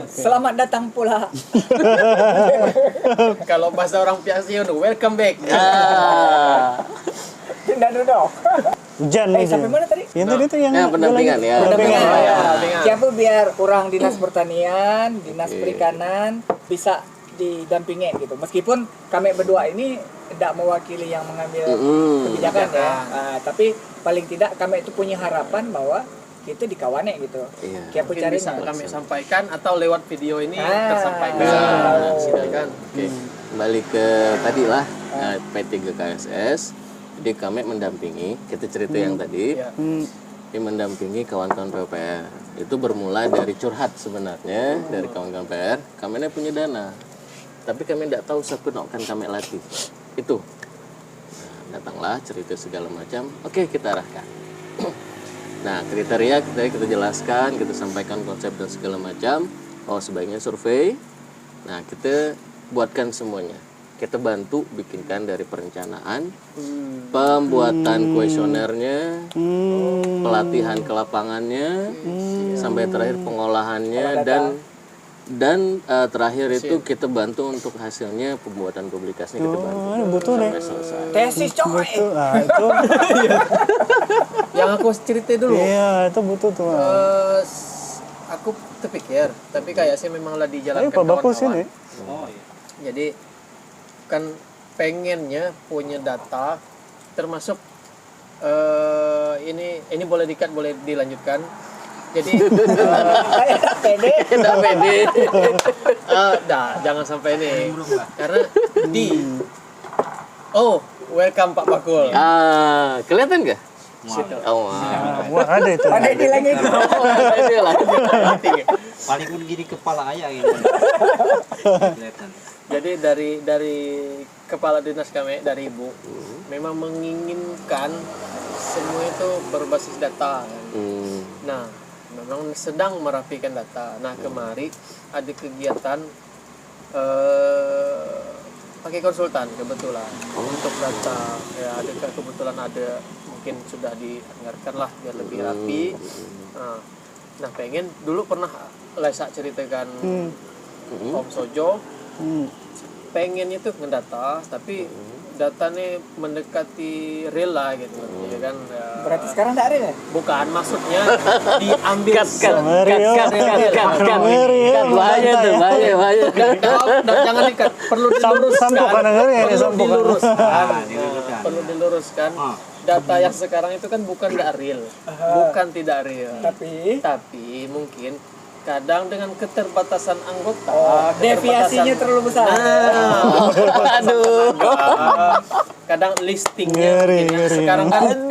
Selamat datang pula. Kalau bahasa orang Piasiun, welcome back. Tidak duduk. Hujan nih. Sampai mana tadi? Yang tadi tuh yang pendampingan ya. Pendampingan. Pendampingan. Siapa biar orang dinas pertanian, dinas perikanan bisa didampingin gitu. Meskipun kami berdua ini tidak mewakili yang mengambil kebijakan ya. Tapi paling tidak kami itu punya harapan bahwa kita dikawane gitu. Kayak Mungkin bisa kami sampaikan atau lewat video ini tersampaikan. Silakan. Oke. Kembali ke tadi lah P3KSS. Jadi kami mendampingi, kita cerita yang tadi. Ini mendampingi kawan-kawan PUPR. Itu bermula dari curhat sebenarnya dari kawan-kawan PR. Kami ini punya dana. Tapi kami tidak tahu siapa yang akan kami latih. Itu. Nah, datanglah cerita segala macam. Oke, kita arahkan. Nah, kriteria kita jelaskan, kita sampaikan konsep dan segala macam. Oh, sebaiknya survei. Nah, kita buatkan semuanya. Kita bantu bikinkan dari perencanaan, pembuatan kuesionernya, pelatihan ke lapangannya, sampai terakhir pengolahannya dan terakhir itu kita bantu untuk hasilnya pembuatan publikasinya kita bantu sampai selesai. Tesis coy. Itu. Yang aku cerita dulu. Iya, itu butuh tuh. Aku terpikir, tapi kayak sih memang lah dijalankan Pak Baku kawan-kawan. sini. Jadi kan pengennya punya data, termasuk ini boleh dikat, boleh dilanjutkan. Jadi Pede. Jangan sampai ini karena welcome Pak Bakul. Kelihatan gak? Wah, ada itu. Ada di lagi itu. Paling pun gini kepala ayah ini. Kelihatan. Jadi dari kepala dinas kami, dari Ibu, memang menginginkan semua itu berbasis data kan. Nah, memang sedang merapikan data. Nah, kemari ada kegiatan pakai konsultan kebetulan untuk data. Ya, ada kebetulan ada mungkin sudah dianggarkan lah biar lebih rapi. Nah, pengen dulu pernah Lesa ceritakan Om Sojo. Pengennya tuh ngedata, tapi datanya mendekati real lah gitu, ya kan? Berarti sekarang tidak ada ya? Bukan, maksudnya diambil bahaya tuh, bahaya. Jangan dikat, perlu diluruskan. Perlu diluruskan. Data yang sekarang itu kan bukan tidak real, tapi mungkin kadang dengan keterbatasan anggota, deviasinya terlalu besar. Kadang listingnya sekarang kan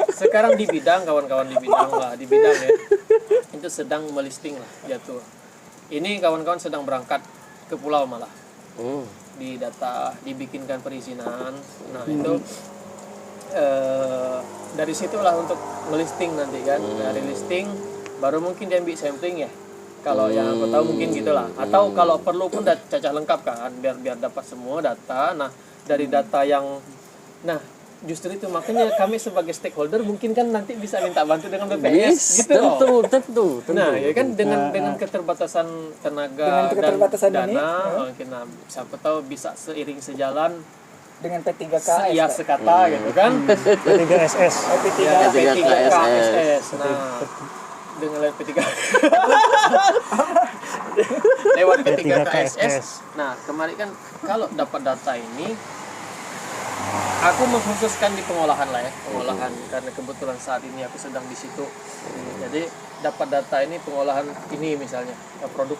sekarang di bidang kawan-kawan di bidang ya itu sedang melisting lah jatuh. Ini kawan-kawan sedang berangkat ke pulau malah di data dibikinkan perizinan. Nah itu dari situlah untuk melisting nanti kan, dari listing baru mungkin diambil sampling ya. Kalau yang aku tahu mungkin gitulah. Atau kalau perlu pun cacah lengkap kan, biar dapat semua data. Nah, dari data yang justru itu makanya kami sebagai stakeholder mungkin kan nanti bisa minta bantu dengan BPS gitu. Tentu. Nah, ya kan dengan keterbatasan tenaga dan dana, mungkin siapa tahu bisa seiring sejalan dengan P3KSS. Iya, sekata gitu kan. P3KSS. P3KSS. Nah, dengan lewat P3 lewat P3KSS. Nah, kemarin kan kalau dapat data ini aku mengkhususkan di pengolahan lah ya, pengolahan karena kebetulan saat ini aku sedang di situ. Jadi dapat data ini pengolahan ini misalnya produk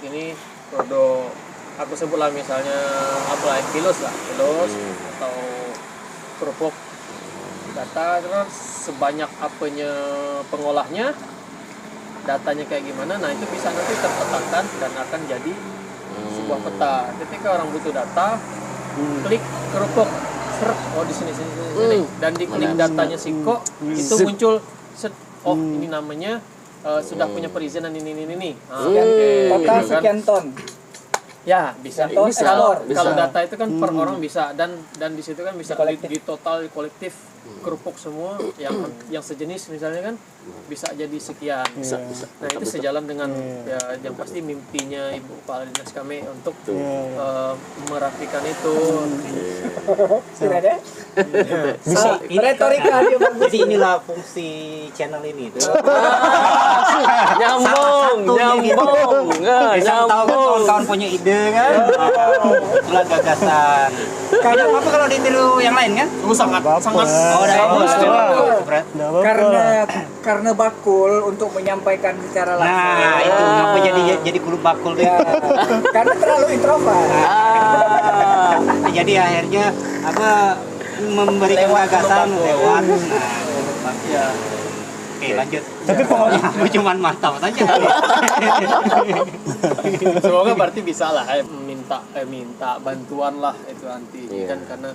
aku sebutlah misalnya apa kilos atau kerupuk. Data terus sebanyak apanya pengolahnya, datanya kayak gimana, nah itu bisa nanti terpetakan dan akan jadi sebuah peta. Ketika orang butuh data, klik kerupuk, di sini, dan diklik datanya Siko, itu muncul ini namanya sudah punya perizinan ini. Total sekian ton. Ya bisa. Kalau data itu kan per orang bisa dan di situ kan bisa di total kolektif kerupuk semua yang sejenis misalnya kan bisa jadi sekian. Bisa. Nah itu sejalan dengan ya yang pasti mimpinya Ibu Kepala Dinas kami untuk merapikan itu. Sudah ada? Bisa. Retorika dia bagus. Jadi inilah fungsi channel ini tuh. Nyambung. Bisa tahu kan kawan-kawan punya ide kan. Itulah gagasan. Kayak apa kalau ditiru yang lain kan? Sangat. Oh, udah bagus. Nggak apa-apa. Karena bakul untuk menyampaikan secara langsung. Nah, itu ngapa jadi kulit bakul deh. Karena terlalu introvert. Jadi akhirnya memberikan gagasan lewat. Ya. Oke, lanjut. Tapi pengolahan Aku cuman mantap saja. Semoga berarti bisa lah minta bantuan lah itu nanti kan karena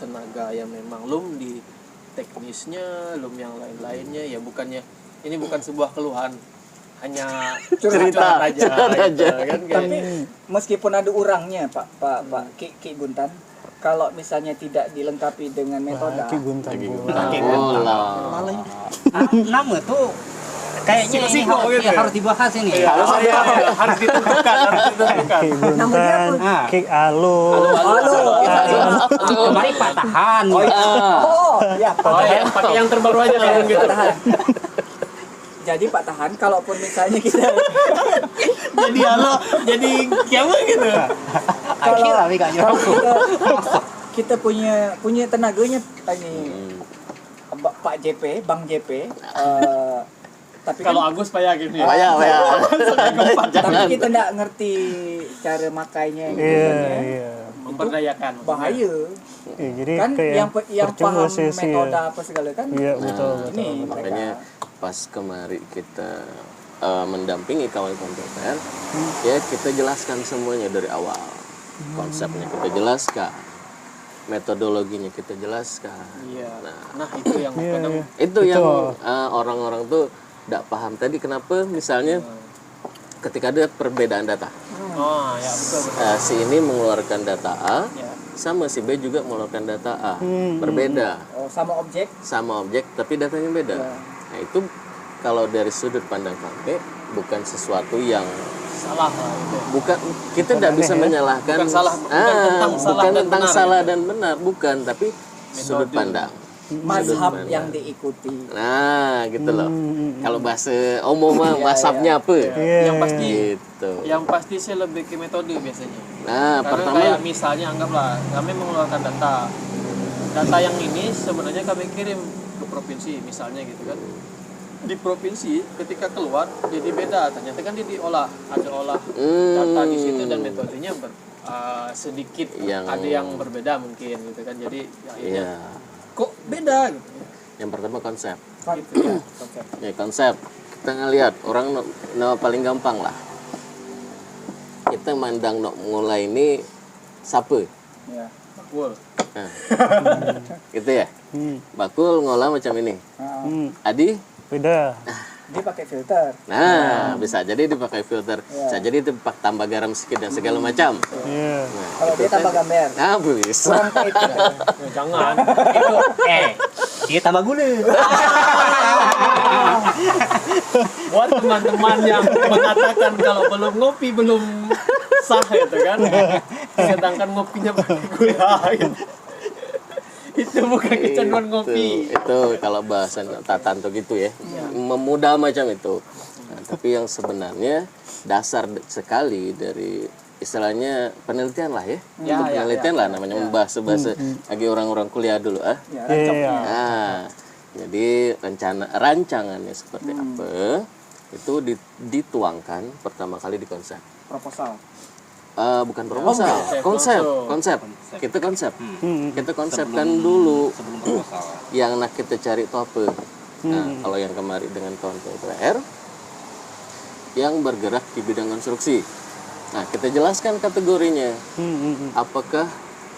tenaga yang memang lum di teknisnya, lum yang lain-lainnya ya bukannya ini bukan sebuah keluhan hanya cerita aja gitu, kan Tapi meskipun ada urangnya Pak Ki Guntan, kalau misalnya tidak dilengkapi dengan metode Ki Guntan. Nama tuh kayaknya ini harus dibahas ini. harus ditentukan Ki Guntan, Ki Alu. Kemarin patahan. yang pakai yang terbaru aja langsung gitu. Pak Tahan. Jadi Pak Tahan, kalaupun misalnya kita jadi kiamat gitu. kalau kita punya tenaganya ini Pak JP, Bang JP, tapi Kalau kan, Agus payah gini. Payah. tapi kita nggak ngerti cara makainya, Iya. Memperdayakan. bahaya. Jadi Kan kayak yang paham sesi, metode apa segala kan. Iya, betul. Ini Makanya pas kemarin kita mendampingi kawan-kawan PPR, ya kita jelaskan semuanya dari awal. Konsepnya kita jelaskan, metodologinya kita jelaskan. Iya. Nah, itu yang kadang Itu yang orang-orang tuh tidak paham tadi kenapa misalnya ketika ada perbedaan data. ya betul. Si ini mengeluarkan data A, Ya. sama si B juga mengeluarkan data A. Berbeda. sama objek. Sama objek tapi datanya beda. Nah, itu kalau dari sudut pandang kami bukan sesuatu yang Salah lah itu. bukan kita tidak bisa menyalahkan Bukan salah, bukan tentang salah dan benar. Bukan tapi sudut pandang. Mazhab yang diikuti. Nah, gitu loh. Kalau bahasa umum mah mazhabnya apa? Yang pasti Gitu. yang pasti sih lebih ke metode biasanya. Nah, Karena pertama kayak misalnya anggaplah kami mengeluarkan data. Data yang ini sebenarnya kami kirim ke provinsi misalnya gitu kan. Di provinsi ketika keluar jadi beda. Ternyata kan dia ada olah data di situ dan metodenya sedikit ada yang berbeda mungkin gitu kan. Jadi akhirnya kok beda gitu. yang pertama konsep. Konsep. Ya, konsep. Kita ngelihat orang paling gampang lah. Kita mandang mulai ini siapa? Ya. Bakul. Nah, gitu ya. Bakul ngolah macam ini. Adi? Beda. Dia pakai filter. Nah, bisa jadi dipakai filter. Bisa jadi dipakai tambah garam sedikit dan segala macam. Iya. Kalau dia tambah gambar. Nah, bisa. Kurang pahit. Ya, jangan. Itu Dia tambah gula. buat teman-teman yang mengatakan kalau belum ngopi belum sah gitu kan. Sedangkan ngopinya pakai gula gitu. Itu bukan kecanduan ngopi. Itu kalau bahasan tatan tuh gitu ya. Memudah macam itu. Nah, tapi yang sebenarnya dasar sekali dari istilahnya penelitian lah ya. Untuk penelitian lah namanya membahas lagi orang-orang kuliah dulu Iya. Nah, jadi rancangannya seperti apa itu dituangkan pertama kali di konsep. Proposal. Bukan proposal, konsep. Kita konsepkan dulu Sebelum proposal. yang nak kita cari itu apa. Nah, kalau yang kemarin dengan kawan PPR yang bergerak di bidang konstruksi. Nah, kita jelaskan kategorinya. Apakah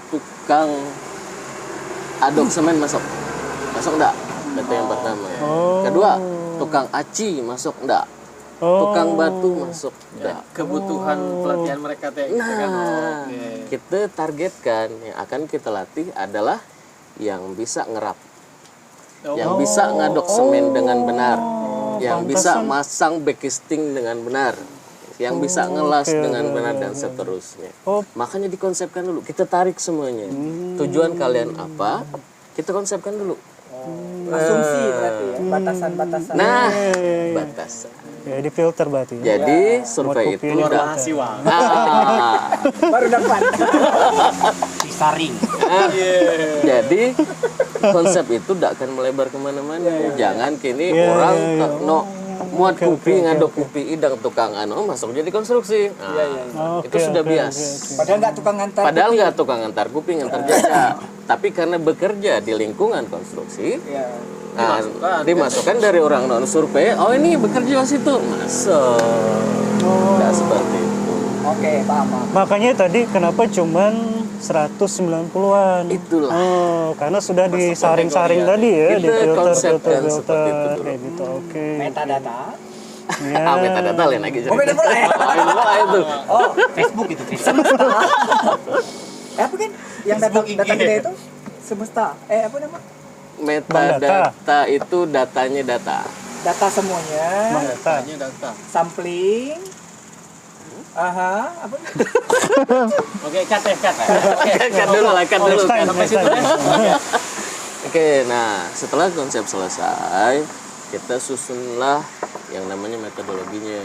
tukang aduk semen masuk enggak? Itu yang pertama. Kedua, tukang aci masuk enggak? Tukang batu masuk enggak? Kebutuhan pelatihan mereka teh gitu kan. Nah, kita targetkan yang akan kita latih adalah yang bisa ngerap yang bisa ngaduk semen dengan benar, yang bisa masang backcasting dengan benar, yang bisa ngelas dengan benar dan seterusnya. Makanya dikonsepkan dulu, kita tarik semuanya. Tujuan kalian apa? Kita konsepkan dulu. Asumsi berarti ya, batasan-batasan. Nah, batasan. Ya, di filter berarti. Jadi survei itu udah Baru dapat. Disaring. Jadi konsep itu tidak akan melebar kemana-mana. Jangan kini orang muat kopi ngaduk kopi idang tukang masuk jadi konstruksi. Itu sudah bias. Padahal nggak tukang ngantar. Padahal nggak tukang ngantar kopi ngantar jasa. Tapi karena bekerja di lingkungan konstruksi, dimasukkan dari orang non survei. Oh ini bekerja di situ, masuk. Nggak seperti itu. Oke, paham. Makanya tadi kenapa cuman 190-an? Itulah. Karena sudah disaring-saring tadi ya, di Kita filter konsepkan seperti itu dulu. kayak gitu. Oke. Metadata. Ya. Metadata lain lagi. Oh, beda pula ya? Lain pula itu. Oh, Facebook itu Facebook. apa kan? Yang data gede itu semesta. Apa nama? Metadata itu datanya data. Data semuanya. Data. Sampling. Apa? Oke, cut. Kan dulu. Sampai situ. Oke, nah setelah konsep selesai, kita susunlah yang namanya metodologinya.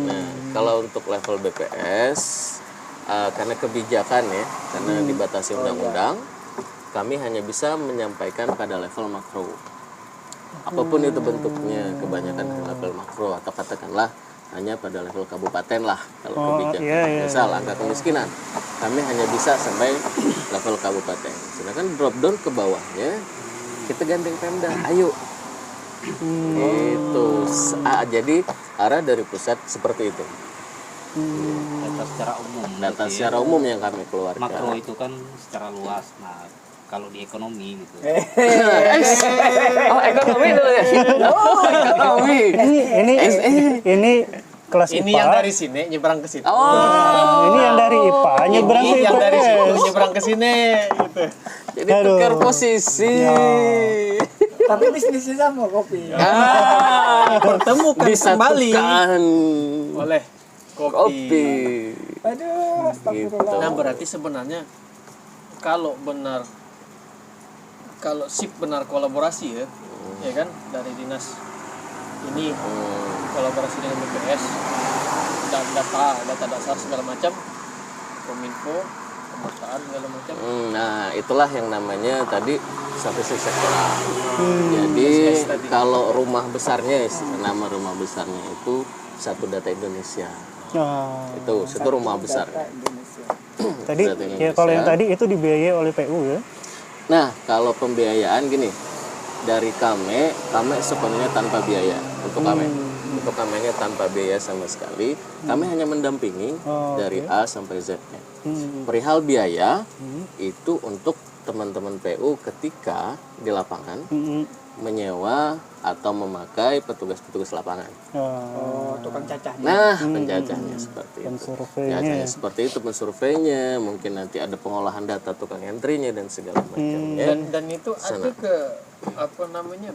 Nah, kalau untuk level BPS, karena kebijakan ya, karena dibatasi undang-undang, kami hanya bisa menyampaikan pada level makro. Apapun itu bentuknya, kebanyakan level makro atau katakanlah hanya pada level kabupaten lah kalau kebijakan. Misal angka kemiskinan, kami hanya bisa sampai level kabupaten. Sedangkan drop down ke bawahnya kita gandeng Pemda, ayo. Itu jadi arah dari pusat seperti itu. Data secara umum. Data secara umum yang kami keluarkan. Makro itu kan secara luas. Nah, kalau di ekonomi gitu. Oh, ekonomi dulu ya. Oh, ekonomi. Ini kelas IPA. Ini yang dari sini nyebrang ke situ. Ini yang dari IPA nyebrang ke yang dari situ IPS. nyebrang ke sini gitu. Jadi tukar posisi. Tapi bisnisnya sama kopi. Pertemukan kembali Disatukan oleh kopi. Aduh, astagfirullah. Nah, berarti sebenarnya kalau sip benar kolaborasi ya kan dari dinas ini kolaborasi dengan BPS dan data dasar segala macam, Kominfo, pemataan segala macam. Nah, itulah yang namanya tadi statistik sektoral. Jadi kalau rumah besarnya, nama rumah besarnya itu Satu Data Indonesia. Itu rumah besar. Tadi ya kalau yang tadi itu dibiayai oleh PU ya. Nah, kalau pembiayaan gini, dari kami sepenuhnya tanpa biaya untuk kami. Untuk kami-nya tanpa biaya sama sekali. Kami hanya mendampingi dari A sampai Z-nya. Perihal biaya itu untuk teman-teman PU ketika di lapangan menyewa atau memakai petugas-petugas lapangan. Tukang cacahnya. Nah, penjajahnya seperti itu. Pensurveinya. Penjajahnya seperti itu, pensurveinya, mungkin nanti ada pengolahan data tukang entry-nya dan segala macamnya. Dan itu ada ke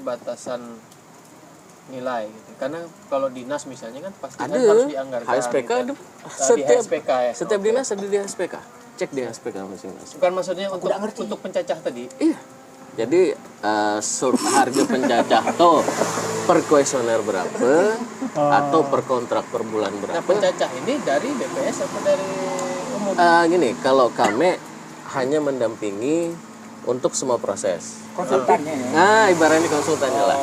batasan nilai gitu. Karena kalau dinas misalnya kan pasti Ada harus dianggarkan. HSPK gitu. ada. HSPK ya. Setiap dinas ada di HSPK. Cek di HSPK masing-masing. Bukan maksudnya untuk pencacah tadi. Iya. Jadi harga pencacah tuh per kuesioner berapa atau per kontrak per bulan berapa? Nah, pencacah ini dari BPS atau dari umum? Gini, kalau kami hanya mendampingi untuk semua proses. Konsultannya ya. Nah, ibaratnya konsultannya lah.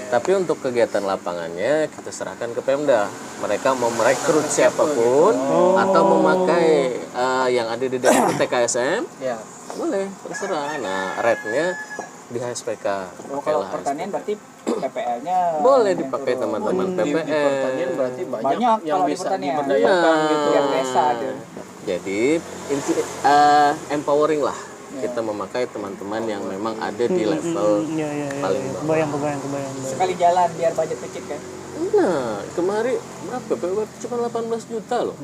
Tapi untuk kegiatan lapangannya kita serahkan ke Pemda. Mereka mau merekrut siapapun atau memakai yang ada di dalam TKSM, Ya. boleh, terserah. Nah, rate-nya di HSPK. Kalau pertanian berarti PPL-nya Boleh dipakai teman-teman Di pertanian PPL. berarti banyak Banyak yang kalau di bisa pertanian. diberdayakan gitu. Yang desa ada. Jadi empowering lah. Kita memakai teman-teman yang memang ada di level paling bawah. Kebayang. Sekali jalan biar budget kecil kan. Nah, kemarin berapa? Cuma 18 juta loh.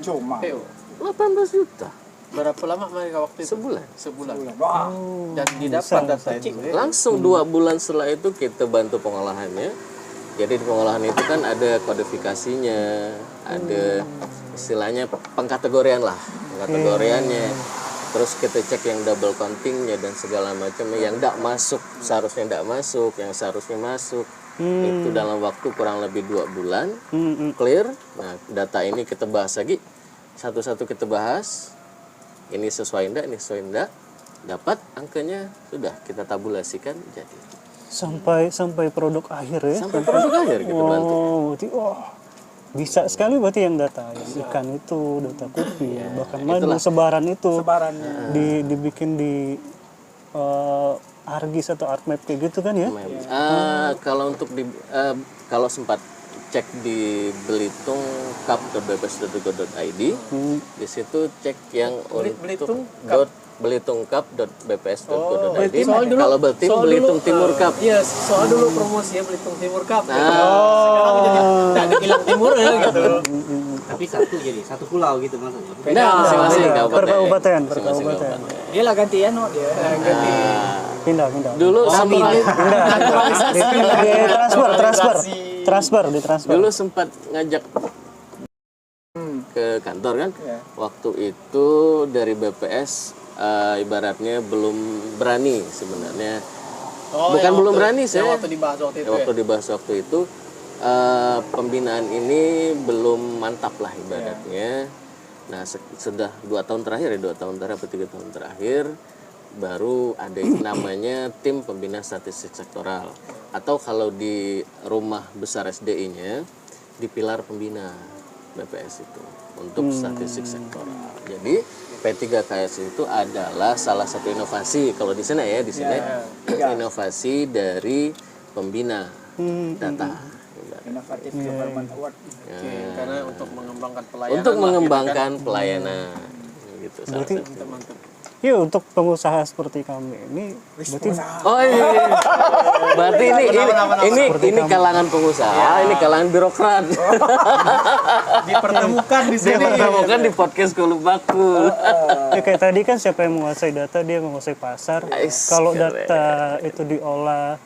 Cuma. 18 juta. Berapa lama mereka waktu itu? Sebulan. Wah, Dan didapat data itu. Langsung 2 bulan setelah itu kita bantu pengolahannya. Jadi di pengolahan itu kan ada kodifikasinya, ada istilahnya pengkategorian lah, pengkategoriannya. Terus kita cek yang double countingnya dan segala macam, yang tidak masuk seharusnya tidak masuk, yang seharusnya masuk. Itu dalam waktu kurang lebih 2 bulan clear. Nah, data ini kita bahas lagi, satu-satu kita bahas. Ini sesuai enggak, ini sesuai enggak. Dapat angkanya, sudah kita tabulasikan jadi. Sampai produk akhir ya. Sampai produk akhir kita bantu. Berarti bisa sekali berarti yang data yang ikan itu, data kopi, bahkan madu sebaran itu. sebarannya. Dibikin di Argis atau Artmap kayak gitu kan ya? Kalau untuk kalau sempat cek di Belitung cup.bps.go.id, di situ cek yang Belitung untuk belitungcup.bps.go.id. Soal dulu- Kalau Belitung Timur Cup. Iya, soal dulu promosinya Belitung Timur Cup. Sekarang jadi tak dibilang Timur ya gitu. Tapi satu pulau gitu maksudnya. Nah, masing-masing Per Masing-masing kabupaten. Dia lah gantian dia. Ganti. Pindah. Dulu Transfer. Dulu sempat ngajak ke kantor kan. Waktu itu dari BPS ibaratnya belum berani sebenarnya. Bukan belum berani sih. Waktu dibahas waktu itu. Waktu dibahas waktu itu pembinaan ini belum mantap lah ibaratnya. Nah, sudah 2 tahun terakhir ya, 2 tahun terakhir atau 3 tahun terakhir baru ada namanya tim pembina statistik sektoral, atau kalau di rumah besar SDI-nya di pilar pembina BPS itu untuk statistik sektoral. Jadi P3KS itu adalah salah satu inovasi kalau di sana ya, di sini inovasi dari pembina data. Inovatif Government Award. Karena untuk mengembangkan pelayanan. Untuk mengembangkan pelayanan gitu. Berarti ya untuk pengusaha seperti kami ini berarti Oh iya. Berarti ini kalangan pengusaha, ini kalangan birokrat. dipertemukan di sini. Dipertemukan di podcast Kulu Bakul. ya kayak tadi kan siapa yang menguasai data dia menguasai pasar. Kalau data itu diolah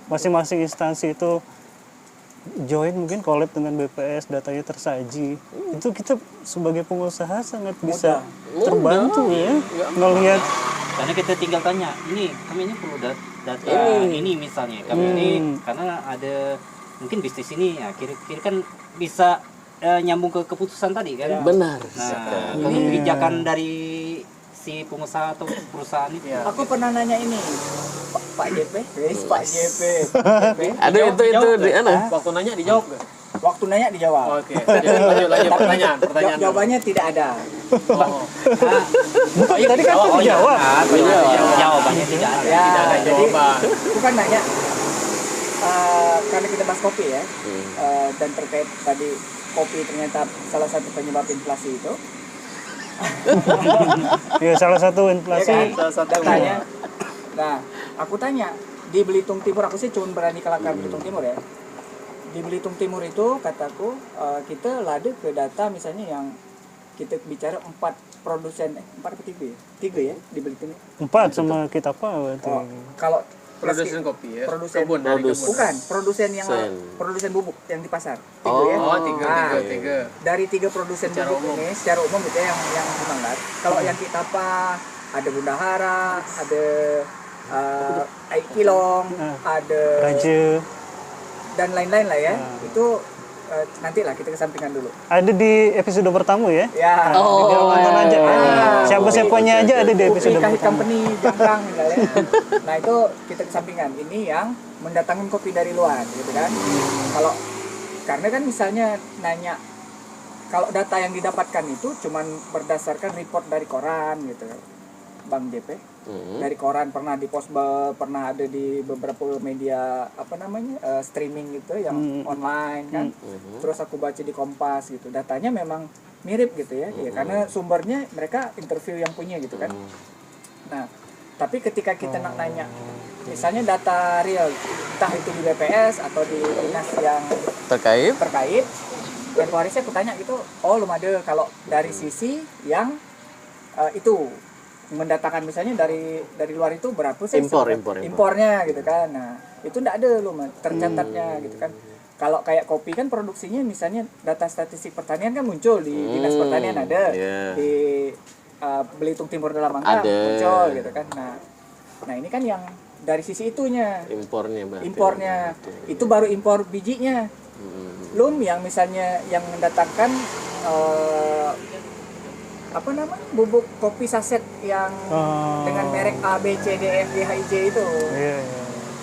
masing-masing instansi itu join mungkin collab dengan BPS, datanya tersaji. Itu kita sebagai pengusaha sangat bisa terbantu ya ngelihat. Karena kita tinggal tanya, ini kami ini perlu data ini misalnya. Kami ini karena ada mungkin bisnis ini ya kira-kira kan bisa nyambung ke keputusan tadi kan. Benar. Nah, kalau kebijakan dari si pengusaha atau perusahaan itu. Aku pernah nanya ini, Pak JP, Pak JP. Ada itu di mana? Waktu nanya dijawab gak? Waktu nanya dijawab. Oke. Lanjut pertanyaan. Jawabannya tidak ada. Bukan tadi kan aku jawab. Jawabannya tidak ada. Ya, Tidak ada jadi jawaban. bukan nanya. Karena kita bahas kopi ya, dan terkait tadi kopi ternyata salah satu penyebab inflasi itu. Ya salah satu inflasi. Ya kan? Datanya. Nah, aku tanya di Belitung Timur, aku sih cuma berani kelakar Belitung Timur ya. Di Belitung Timur itu kataku kita lade ke data misalnya yang kita bicara 4 produsen 4 atau 3 ya? 3 ya di Belitung. 4 sama kita apa berarti? Kalau Produsen kopi ya. produsen Kebun dari kebun. bukan produsen yang produsen bubuk yang di pasar. 3 ya. Oh, tiga. Dari 3 produsen Secara bubuk umum. ini secara umum gitu ya, yang di Manggar. Kalau yang kita apa ada Bundahara, ada Aikilong, ada Raja. dan lain-lain lah ya. Itu nantilah kita kesampingkan dulu. Ada di episode pertama ya. Ya. Biar nonton aja. Siapa-siapanya aja ada di episode Kahit pertama. company jangkang misalnya. Nah itu kita kesampingkan. Ini yang mendatangkan kopi dari luar, gitu kan? Kalau karena kan misalnya nanya kalau data yang didapatkan itu cuman berdasarkan report dari koran gitu, Bang JP. Dari koran pernah di Postbel, pernah ada di beberapa media streaming gitu yang online kan. Terus aku baca di Kompas gitu. Datanya memang mirip gitu ya. Ya karena sumbernya mereka interview yang punya gitu kan. Nah, tapi ketika kita nak nanya misalnya data real entah itu di BPS atau di dinas yang Terkait terkait, tempo hari saya aku tanya gitu, oh belum ada kalau dari sisi yang itu mendatangkan misalnya dari luar itu berapa sih impor. Impornya gitu kan. Nah, itu enggak ada loh tercatatnya gitu kan. Kalau kayak kopi kan produksinya misalnya data statistik pertanian kan muncul di Dinas Pertanian ada, di Belitung Timur Dalam Angka muncul gitu kan. Nah ini kan yang dari sisi itunya impornya itu baru impor bijinya. Belum yang misalnya yang mendatangkan bubuk kopi saset yang dengan merek A B C D F G H I J itu.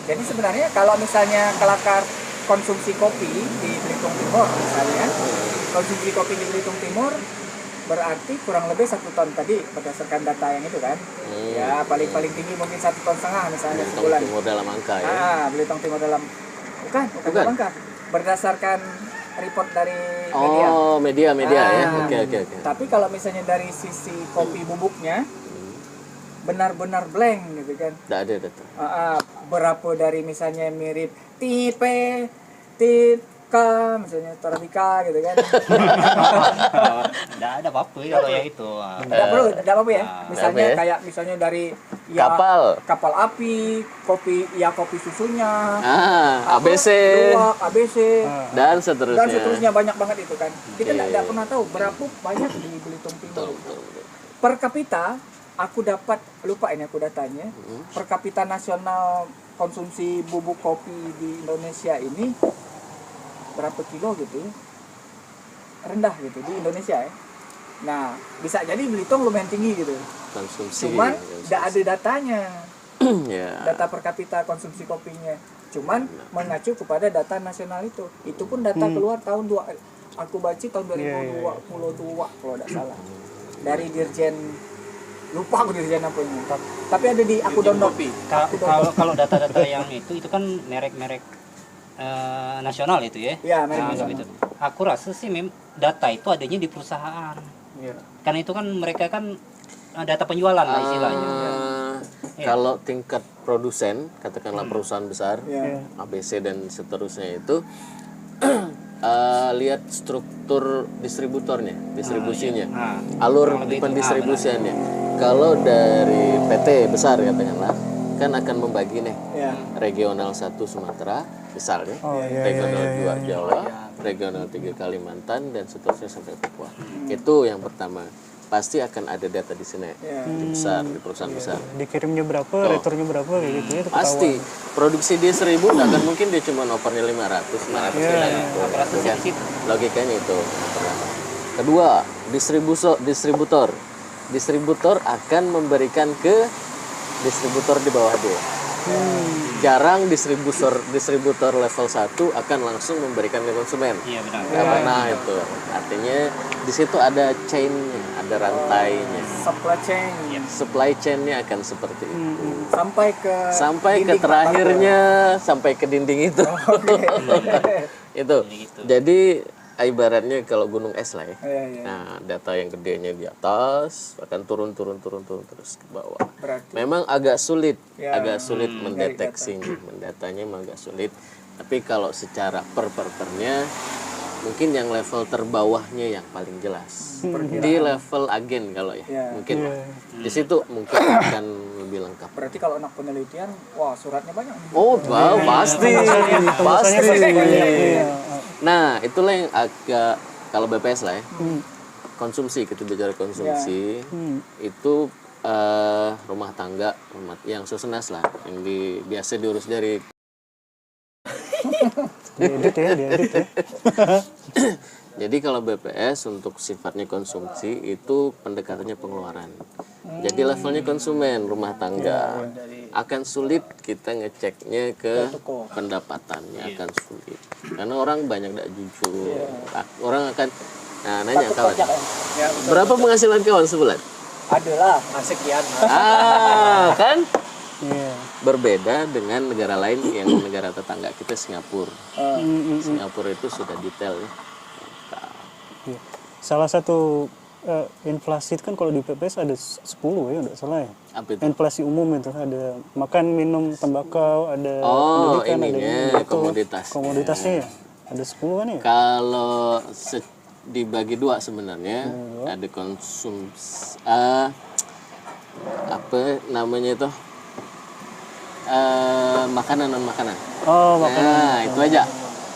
Jadi sebenarnya kalau misalnya kelakar konsumsi kopi di Belitung Timur misalnya, konsumsi kopi di Belitung Timur berarti kurang lebih 1 ton tadi berdasarkan data yang itu kan. Ya paling tinggi mungkin 1,5 ton misalnya sebulan. Belitung Timur Dalam Angka ya. Belitung Timur Dalam bukan dalam angka. Berdasarkan report dari media. Oh, media ya. Oke. Tapi kalau misalnya dari sisi kopi bubuknya benar-benar blank gitu kan. Tidak ada data. Berapa dari misalnya mirip tipe K misalnya Torabika gitu kan. Enggak ada apa-apa kalau yang itu. Enggak apa-apa ya. Misalnya kayak misalnya dari kapal api, kopi susunya. ABC. Dan seterusnya. Banyak banget itu kan. Kita enggak pernah tahu berapa banyak di Belitung Timur. Per kapita aku dapat lupa ini aku datanya. Per kapita nasional konsumsi bubuk kopi di Indonesia ini berapa kilo gitu ya? Rendah gitu di Indonesia ya. Nah, bisa jadi Belitung lumayan tinggi gitu. Konsumsi. Cuman enggak ada datanya. Data per kapita konsumsi kopinya. Cuman mengacu kepada data nasional itu. Itu pun data keluar tahun aku baca tahun 2022 kalau enggak salah. Dari Dirjen lupa aku Dirjen apa ini. Tapi ada di aku download. Kalau data-data yang itu kan merek-merek nasional itu ya. Iya, merek nasional. Gitu. Aku rasa sih data itu adanya di perusahaan. Karena itu kan mereka kan data penjualan lah istilahnya. Kalau tingkat produsen, katakanlah perusahaan besar, ABC dan seterusnya itu lihat struktur distribusinya, alur pendistribusiannya. Kalau dari PT besar katakanlah, kan akan membagi nih regional 1 Sumatera misalnya, regional 2 Jawa, regional 3 Kalimantan dan seterusnya sampai Papua. Itu yang pertama. Pasti akan ada data di sini di perusahaan besar. Dikirimnya berapa, returnya berapa kayak gitu ya. Pasti. Produksi dia 1000 akan mungkin dia cuma opernya 500 gitu. Logikanya itu. Kedua, distributor. Distributor akan memberikan ke distributor di bawah dia. Jarang distributor level 1 akan langsung memberikan ke konsumen. Iya benar. Nggak pernah itu. Artinya di situ ada chain-nya, ada rantainya. Supply chain-nya akan seperti itu. Sampai ke terakhirnya, sampai ke dinding itu. Itu. Jadi ibaratnya kalau gunung es lah ya. Nah, data yang gedenya di atas akan turun terus ke bawah. Memang agak sulit mendeteksinya, mendatanya memang agak sulit. Tapi kalau secara pernya mungkin yang level terbawahnya yang paling jelas. Di level agen kalau mungkin di situ mungkin akan lebih lengkap. Berarti kalau anak penelitian, suratnya banyak. Pasti. Nah, itulah yang agak kalau BPS lah ya. Konsumsi, kita bicara konsumsi itu rumah tangga yang susenas lah, yang biasa diurus dari diedit ya. Jadi kalau BPS untuk sifatnya konsumsi itu pendekatannya pengeluaran. Jadi levelnya konsumen rumah tangga. Akan sulit kita ngeceknya ke pendapatannya, akan sulit. Karena orang banyak tidak jujur. Orang akan nanya kawan, berapa penghasilan kawan sebulan? Adalah sekian. Kan? Berbeda dengan negara lain yang negara tetangga kita, Singapura. Singapura itu sudah detail ya. Salah satu inflasi itu kan kalau di PPS ada 10 ya, enggak salah ya. Apa itu? Inflasi umum itu ada makan, minum, tembakau, ada pendidikan, ada komoditasnya ya. Ada 10 kan ya? Kalau dibagi dua sebenarnya. Ada konsumsi apa namanya itu? Makanan non makanan. Oh, makanan. Nah, itu aja.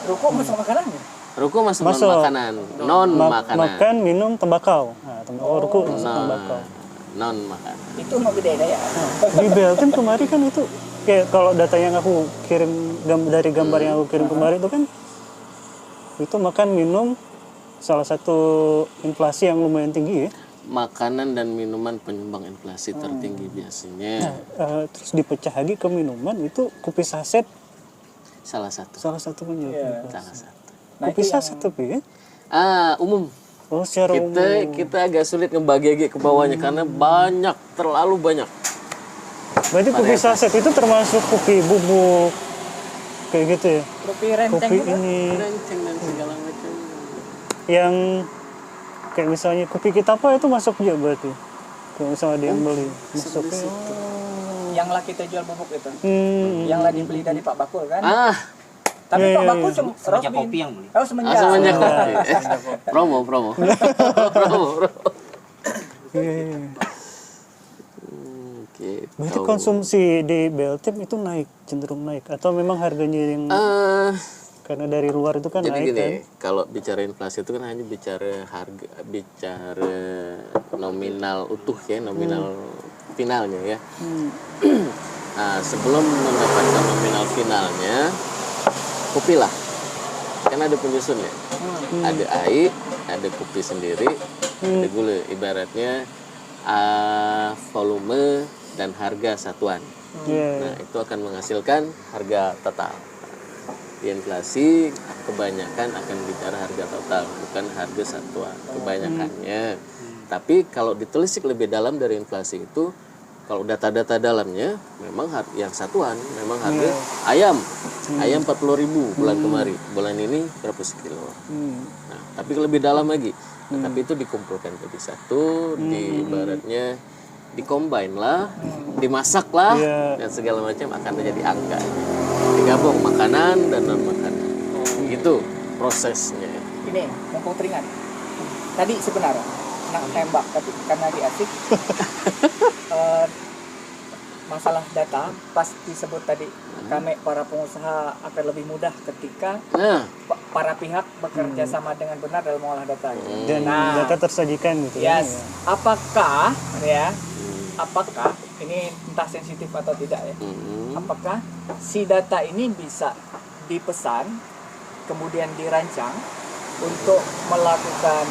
Rokok masuk makanan ya? Rokok masuk non makanan. Non makanan. Makan, minum, tembakau. Nah, rokok masuk tembakau. Non makanan. Itu mau beda ya? Di Beltim kemarin kan itu kayak kalau data yang aku kirim dari gambar yang aku kirim kemarin itu kan itu makan minum salah satu inflasi yang lumayan tinggi ya. Makanan dan minuman penyumbang inflasi tertinggi biasanya. Terus dipecah lagi ke minuman itu kopi saset Salah satu. salah satu penyebab. Salah satu. Kopi saset tapi ya. Umum. Oh, secara umum. Kita agak sulit ngebagi ke bawahnya karena banyak, terlalu banyak. Berarti kopi saset itu termasuk kopi bubuk kayak gitu ya. Kopi renteng Kopi juga. ini Renceng dan segala macam. yang kayak misalnya kopi kita apa itu masuk juga berarti. Kalau misalnya ada yang beli masuk. Yang lagi kita jual bubuk itu. Hmm. Yang lagi beli dari Pak Bakul kan? Tapi Iya, Pak iya, Bakul iya. cuma Semenjak roast bean. kopi yang beli. Oh, semenjak. Semenjak kopi. Promo. Iya. Oke. Berarti konsumsi di Beltim itu naik, cenderung naik atau memang harganya yang karena dari luar itu kan Jadi naik gini, kan? kalau bicara inflasi itu kan hanya bicara harga, bicara nominal utuh ya, nominal finalnya ya. Nah, sebelum mendapatkan nominal finalnya, kopi lah. Kan ada penyusun ya. Ada air, ada kopi sendiri, ada gula. Ibaratnya volume dan harga satuan. Iya. Nah, itu akan menghasilkan harga total. Di inflasi kebanyakan akan bicara harga total, bukan harga satuan kebanyakannya. Tapi kalau ditelisik lebih dalam dari inflasi itu, kalau data-data dalamnya memang yang satuan, memang harga ayam 40.000 bulan kemarin, bulan ini berapa sekilo. Nah, tapi lebih dalam lagi. Nah, tapi itu dikumpulkan jadi satu, di ibaratnya dikombine lah, dimasak lah, dan segala macam akan terjadi angka. Digabung makanan dan non makanan. Gitu prosesnya. Ini mumpung teringat. Tadi sebenarnya nak tembak tapi karena di asik masalah data pas disebut tadi kami para pengusaha akan lebih mudah ketika para pihak bekerja sama dengan benar dalam mengolah data gitu. Dan data tersajikan gitu. Yes. Apakah ini entah sensitif atau tidak ya? Apakah si data ini bisa dipesan kemudian dirancang untuk melakukan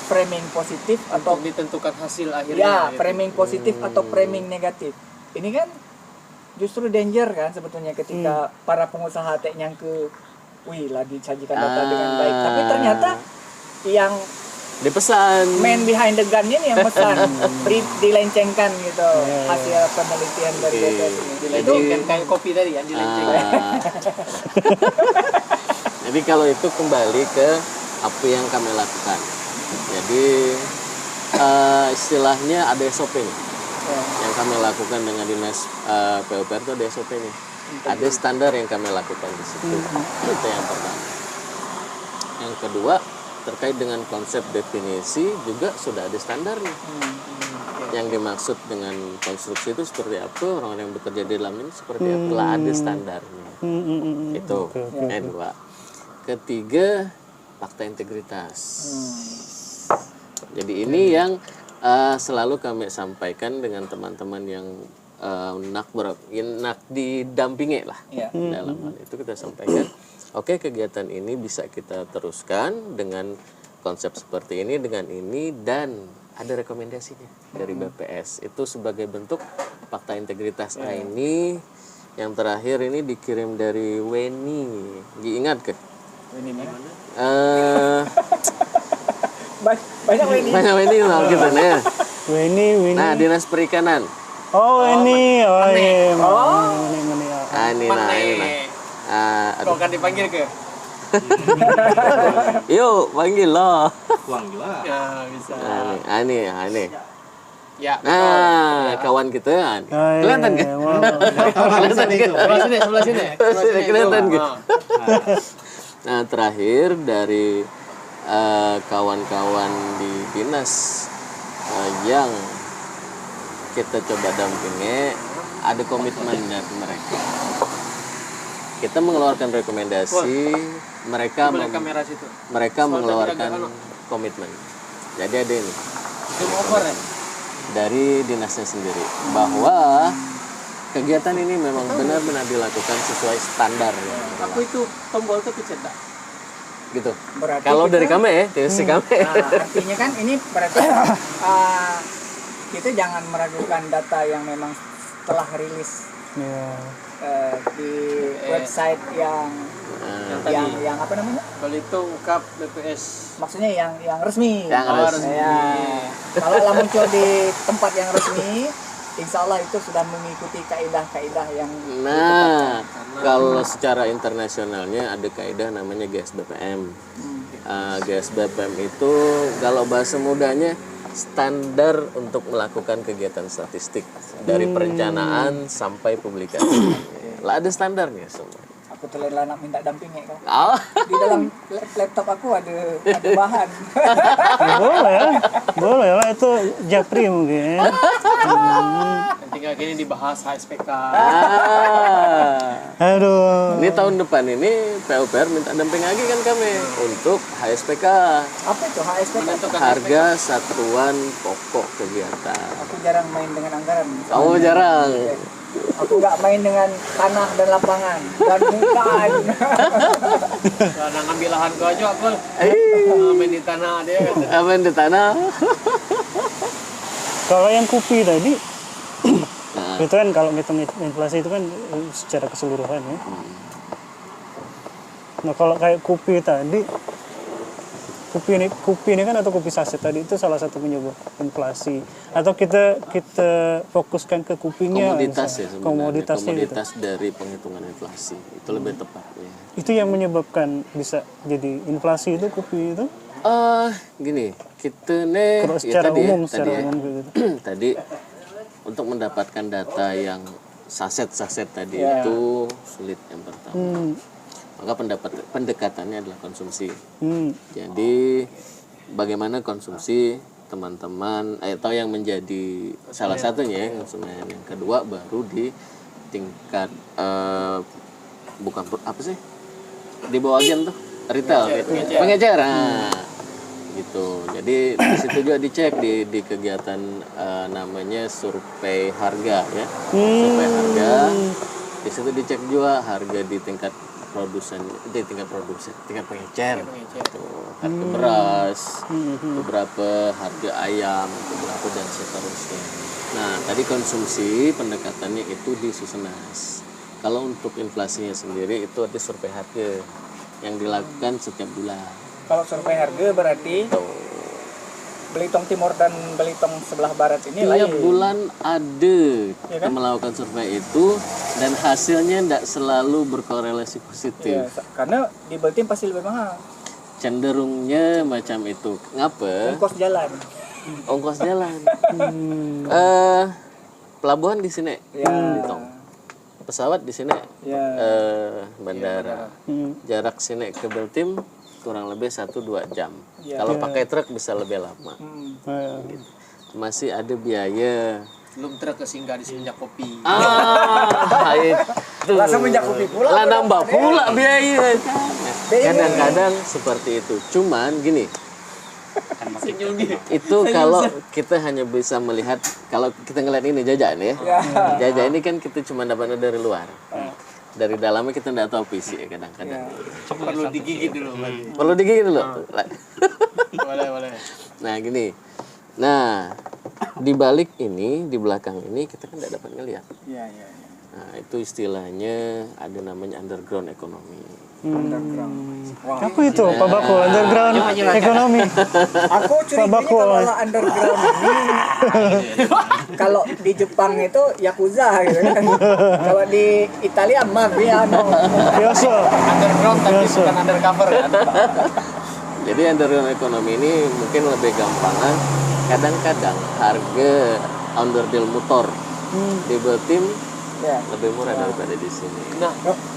framing positif atau Untuk ditentukan hasil akhirnya. ya gitu. framing positif atau framing negatif? Ini kan justru danger kan sebetulnya ketika para pengusaha nyangke, wih lagi sajikan data dengan baik, tapi ternyata yang Dipesan. man behind the gun ini yang pesan dilencengkan gitu hasil penelitian dari BPS ini. Itu kan kayak kopi tadi yang dilencengkan. Jadi kalau itu kembali ke apa yang kami lakukan. Jadi istilahnya ada SOP nih. Yang kami lakukan dengan dinas PUPR itu ada SOP-nya. Ada standar yang kami lakukan di situ. Itu yang pertama. Yang kedua, terkait dengan konsep definisi juga sudah ada standarnya. Yang dimaksud dengan konstruksi itu seperti apa, orang yang bekerja di dalam ini seperti apa, lah ada standarnya. Itu yang kedua. Ketiga, fakta integritas. Jadi ini yang selalu kami sampaikan dengan teman-teman yang nak didampingi lah. Dalam hal itu kita sampaikan, oke, kegiatan ini bisa kita teruskan dengan konsep seperti ini, dengan ini, dan ada rekomendasinya dari BPS. Itu sebagai bentuk fakta integritas. Nah, ini yang terakhir ini dikirim dari Weni. Diingat ke? Ini mana? Banyak ini. Banyak Weni lah kita nih. Weni. Nah, Dinas Perikanan. Oh, ini. Oh, iya. Ini. Kau akan dipanggil ke? Yuk, panggil loh. Uang juga. Ya, bisa. Ini. Ya. Nah, kawan kita. Kelihatan kan? Kelihatan kan? Sebelah sini. Kelihatan kan? Nah, terakhir dari kawan-kawan di dinas yang kita coba dampingi ada komitmen dari mereka. Kita mengeluarkan rekomendasi, mereka mengeluarkan komitmen. Jadi ada ini dari dinasnya sendiri bahwa kegiatan ini memang benar-benar dilakukan sesuai standar. Aku itu tombol itu cetak. Gitu. Berarti Kalau dari kita- kami ya, dari kami. Artinya kan ini berarti kita jangan meragukan data yang memang telah rilis Ya. di website yang apa namanya? Balitung UKAP BPS. Maksudnya yang resmi. Yang resmi. Ya. Kalau lah muncul di tempat yang resmi, insya Allah itu sudah mengikuti kaidah-kaidah yang Nah, kalau secara internasionalnya ada kaidah namanya GSBPM. GSBPM itu kalau bahasa mudanya standar untuk melakukan kegiatan statistik dari perencanaan sampai publikasi. Lah ada standarnya semua. aku telah nak minta dampingi kau. Oh. Di dalam laptop aku ada bahan. Boleh lah itu japri mungkin. Tinggal gini dibahas HSPK. Aduh. Ini tahun depan ini PUPR minta damping lagi kan kami untuk HSPK, Apa itu HSPK? Menentukan harga satuan pokok kegiatan. Aku jarang main dengan anggaran. Kamu jarang. Aku nggak main dengan tanah dan lapangan dan bukan. Karena ngambil lahan gua aja aku main di tanah dia. Apa yang di tanah? Kalau yang kopi tadi itu kan kalau ngitung inflasi itu kan secara keseluruhan ya. Nah kalau kayak kopi tadi, kopi ini kan atau kopi saset tadi itu salah satu penyebab inflasi. Atau kita fokuskan ke kopinya. Komoditas ya misalnya. sebenarnya. Komoditasnya gitu. Komoditas dari penghitungan inflasi itu lebih tepatnya. Itu yang menyebabkan bisa jadi inflasi itu kopi itu. Gini, kita nih Kalau secara tadi umum, ya, secara umum kayak gitu. tadi untuk mendapatkan data yang saset-saset tadi itu sulit yang pertama. Maka pendekatannya adalah konsumsi. Jadi bagaimana konsumsi teman-teman atau yang menjadi salah satunya ya, konsumen. Yang kedua baru di tingkat bukan apa sih? Di bawah agen tuh retail, pengecer. Nah, gitu. Jadi di situ juga dicek di kegiatan namanya survei harga ya. Survei harga. Di situ dicek juga harga di tingkat produsen, tingkat pengecer. Tuh, harga beras, beberapa harga ayam, beberapa dan seterusnya. Nah, tadi konsumsi pendekatannya itu di Susenas. Kalau untuk inflasinya sendiri itu ada survei harga yang dilakukan setiap bulan. Kalau survei harga berarti Belitung Timur dan Belitung sebelah barat ini Tiap lain. bulan ada Ya kita kan? melakukan survei itu dan hasilnya tidak selalu berkorelasi Ya, positif. karena di Belitung pasti lebih mahal. Cenderungnya macam itu. Ngapa? Ongkos jalan. Ongkos jalan. Pelabuhan di sini, Ya. Belitung. Pesawat di sini, Ya. bandara. Jarak sini ke Beltim kurang lebih 1-2 jam. Ya. Kalau pakai truk bisa lebih lama. Gitu. Masih ada biaya. Belum truk kesinggah di semenjak kopi. Itu. Lah semenjak kopi pula. Lah nambah pula biaya. Kadang-kadang seperti itu. Cuman gini, Senyum dia. itu kalau kita hanya bisa melihat, kalau kita ngeliat ini jajan ya. Jajan ini kan kita cuma dapatnya dari luar. Dari dalamnya kita nggak tahu visi ya kadang-kadang. Perlu digigit dulu berarti. Perlu digigit dulu. Boleh. Nah gini. Nah di balik ini, di belakang ini kita kan nggak dapat ngelihat. Ya. Nah itu istilahnya ada namanya underground economy. Apa itu Pak Bako underground ekonomi? Aku curiga kalau underground ini kalau di Jepang itu yakuza gitu kan. Kalau di Italia mafia no. Biasa. Underground tapi bukan undercover kan. Jadi underground economy ini mungkin lebih gampangan. Kadang-kadang harga underdeal motor di Beltim Ya. lebih murah daripada di sini. Nah,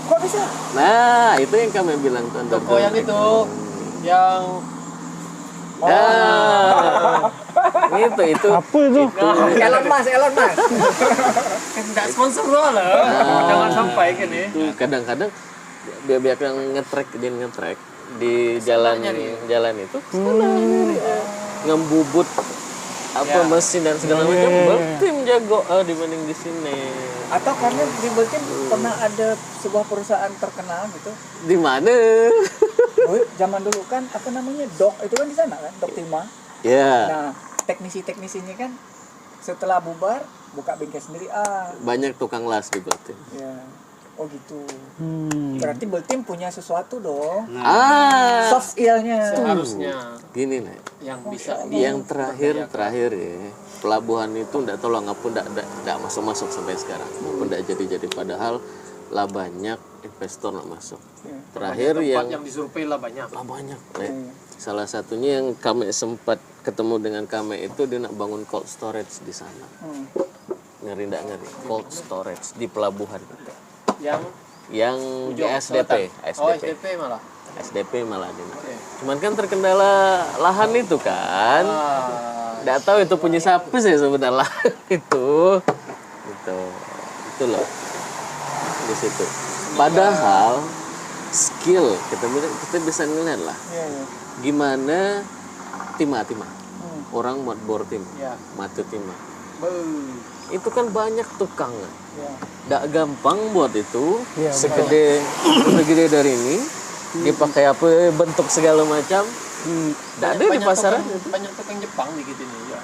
Kok bisa? Nah itu yang kami bilang tuh toko underground yang itu economy. yang Itu. Apa itu? Elon Musk. Kan nggak sponsor loh. Jangan sampai kan ya. Itu kadang-kadang biar yang nge-track di jalan itu ngembubut mesin dan segala macam. Tim jago dibanding di sini. Atau karena di Beltim pernah ada sebuah perusahaan terkenal gitu. Di mana? Zaman dulu kan apa namanya Dok itu kan di sana kan Dok Tima. Ya. Nah teknisi-teknisinya kan setelah bubar buka bengkel sendiri Banyak tukang las di Beltim. Ya. Oh gitu. Berarti Beltim punya sesuatu dong. Soft skillnya. Seharusnya. Gini nih. Yang bisa Yang terakhir ya. Pelabuhan itu ndak tolong ngapun ndak masuk sampai sekarang. Pun ndak jadi padahal lah banyak investor nak masuk. Terakhir yang disurvei lah banyak. Salah satunya yang kami sempat ketemu dengan kami itu dia nak bangun cold storage di sana. Ngeri cold storage di pelabuhan. Yang di SDP. SDP malah dia. Cuman kan terkendala lahan itu kan. Nggak tahu itu punya siapa sih sebenarnya itu. Itu loh. Di situ. Padahal skill kita bisa ngeliat lah. Gimana Tima. Orang buat bor tim. Matu Tima. Itu kan banyak tukang. Nggak gampang buat itu. Segede dari ini dipakai apa bentuk segala macam. Nggak ada di pasaran. Banyak tukang Jepang begitu nih ya.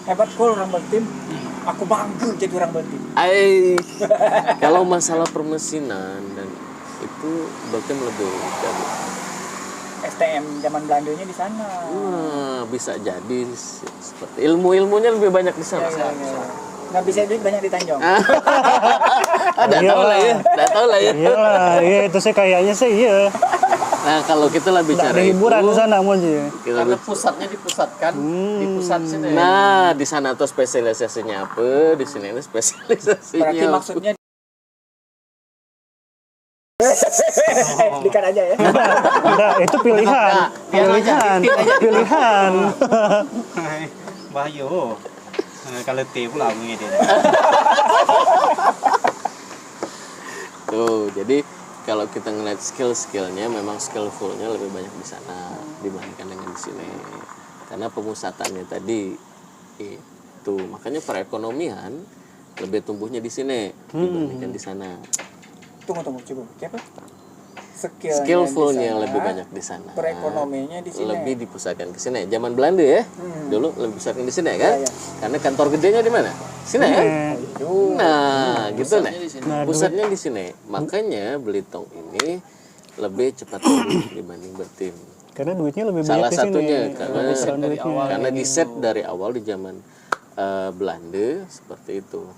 Hebat kok orang Beltim. Aku bangga jadi orang Beltim. Kalau masalah permesinan dan itu Beltim lebih jago. STM zaman Belandanya di sana. Bisa jadi seperti ilmunya lebih banyak di sana. Nggak bisa duit banyak di Tanjung. Nggak tahu lah ya. Iya itu sih kayaknya sih iya. Nah kalau kita lah bicara ada hiburan di sana mau aja. Karena pusatnya dipusatkan di pusat sini. Nah di sana tuh spesialisasinya apa, di sini ini spesialisasinya. Berarti maksudnya dikat aja ya. Enggak, itu pilihan. Pilihan. Bahaya. Kalau T pula begini. Tuh, jadi kalau kita ngeliat skillnya memang skillfulnya lebih banyak di sana dibandingkan dengan di sini. Karena pemusatannya tadi itu makanya perekonomian lebih tumbuhnya di sini dibandingkan di sana. Tunggu coba. Siapa? Skillfulnya lebih banyak di sana. Perekonomiannya di sini. Lebih dipusatkan ke sini. Zaman Belanda ya, dulu lebih pusatkan di sini kan? Karena kantor gedenya di mana? Sini kan? Nah, gitu nih. Pusatnya di sini. Makanya Belitung ini lebih cepat tumbuh dibanding Beltim. Karena duitnya lebih Salah banyak di sini. satunya karena di set dari awal di zaman Belanda seperti itu.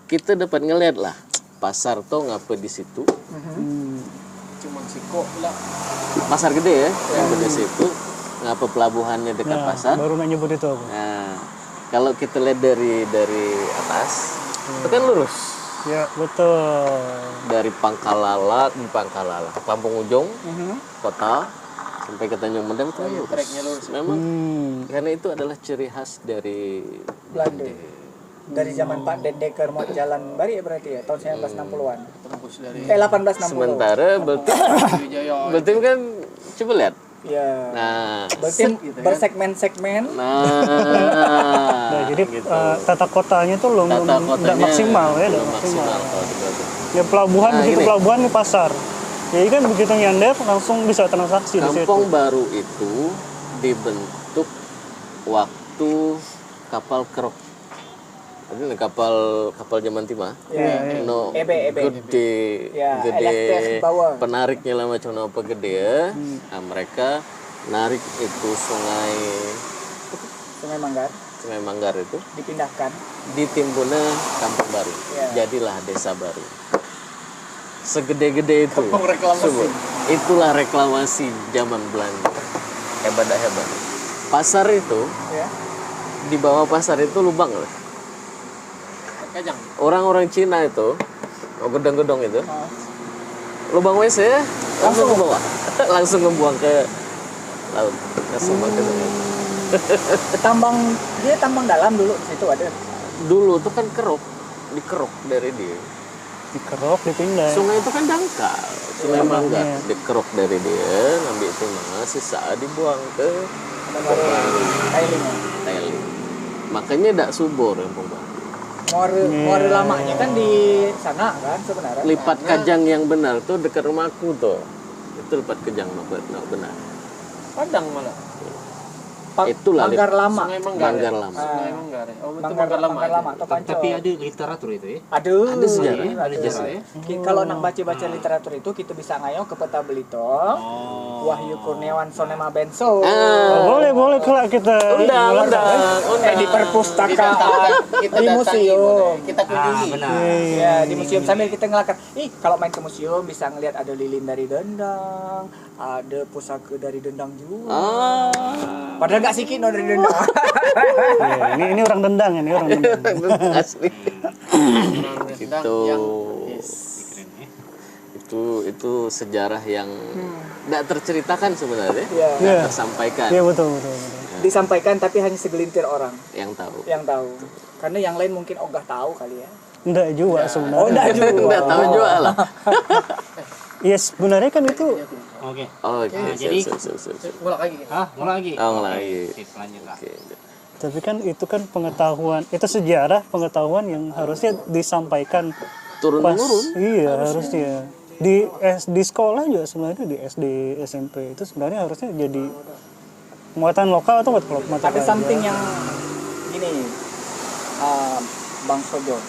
Kita dapat ngeliat lah pasar tuh ngapa di situ. Cuma Siko lah. Pasar gede ya, yang gede situ. Ngapa pelabuhannya dekat pasar? Baru nggak nyebut itu apa? Nah, kalau kita lihat dari atas, itu kan lurus. Ya betul. Dari Pangkalala, Kampung Ujung, kota sampai ke Tanjung Mendem itu lurus. Treknya lurus. Memang karena itu adalah ciri khas dari Belanda. Dari zaman Pak Dendeker mau jalan Bari ya berarti ya tahun 1960-an. Tembus dari 1860. Sementara Beltim kan coba lihat. Ya. Nah, Beltim gitu kan. bersegmen-segmen. Nah, jadi tata kotanya tuh nggak maksimal ya, nggak maksimal. Ya pelabuhan begitu gini. pelabuhan di pasar. Jadi kan begitu nyandep langsung bisa transaksi di situ. Kampung Baru itu dibentuk waktu kapal kerok. Ini kapal zaman Tima. No EB. gede, Ya, gede elektrik bawah. penariknya lah macam apa gede ya. Nah, mereka narik itu sungai Manggar itu Dipindahkan. ditimbunnya Kampung Baru. Ya. Jadilah desa baru. Segede-gede itu. Kampung reklamasi. Coba. Itulah reklamasi zaman Belanda. Hebat. Pasar itu Ya. di bawah pasar itu lubang loh. Kajang. Orang-orang Cina itu, gedong-gedong itu, lubang WC langsung ke bawah, langsung ngebuang ke laut. Langsung ke sungai. Dia tambang dalam dulu di situ ada. Dulu tuh kan dikeruk dari dia. Dikerok, dipindah. Sungai itu kan dangkal. Sungai Mangga Iya. dikeruk dari dia, ambil timah, sisa dibuang ke Tiling. Tailing. Makanya tidak subur yang Bang. Muara lamanya kan di sana kan sebenarnya. Lipat Kajang yang benar tuh dekat rumahku tuh. Itu Lipat Kajang benar. Padang malah. Itulah Manggar lama. Sungai Manggar. Manggar Lama. Sungai Manggar. Oh, itu Manggar Lama. Manggar lama atau Pancor. Tapi ada literatur itu ya. Ada sejarah. Ada sejarah ya. Kalau nak baca literatur itu kita bisa ngayo ke Peta Belitung. Wahyu Kurniawan Sonema Benso. Boleh kalau kita Undang. Di perpustakaan, Kita di datangi, museum. boleh. Kita kunjungi. Benar. Ya, di museum sambil kita ngelakat. Kalau main ke museum bisa ngelihat ada lilin dari Dendang, ada pusaka dari Dendang juga. Padahal nggak sikit dari Dendang. Ya, ini orang Dendang, ini orang Dendang. Asli. Itu Itu sejarah yang tidak terceritakan sebenarnya. Iya. Iya. Tersampaikan. Iya betul. Disampaikan tapi hanya segelintir orang Yang tahu. yang tahu. Karena yang lain mungkin ogah tahu kali ya. Enggak juga sebenarnya. Oh, enggak juga. Tidak tahu juga lah. Ya sebenarnya kan itu Oke. Oke, jadi- siap. Mulai lagi. Mulai lagi. Lagi. Sip, lanjut lah. Oke. tapi kan itu kan pengetahuan, itu sejarah pengetahuan yang harusnya disampaikan Turun-temurun. Iya, harusnya. Di sekolah juga sebenarnya di SD, SMP itu sebenarnya harusnya jadi muatan lokal atau mata Ada pelajaran. something yang gini, Bang Sojo.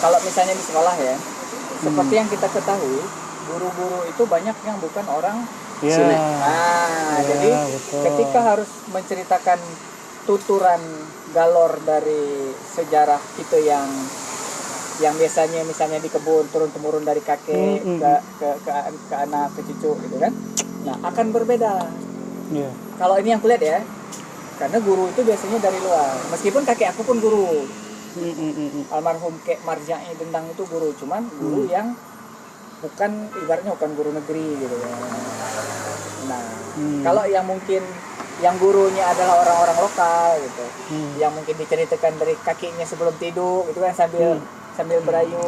Kalau misalnya di sekolah ya, seperti yang kita ketahui, guru-guru itu banyak yang bukan orang Ya, sini. Ya, Jadi betul. ketika harus menceritakan tuturan galor dari sejarah kita yang biasanya misalnya di kebun turun temurun dari kakek ke anak ke cucu gitu kan. Nah, akan berbeda. ya. Kalau ini yang kulihat ya. Karena guru itu biasanya dari luar. Meskipun kakek aku pun guru. Almarhum Kek Marjai Dendang itu guru, cuman guru yang bukan ibaratnya bukan guru negeri gitu ya. Nah, kalau yang mungkin yang gurunya adalah orang-orang lokal gitu, yang mungkin diceritakan dari kakinya sebelum tidur gitu kan sambil berayu,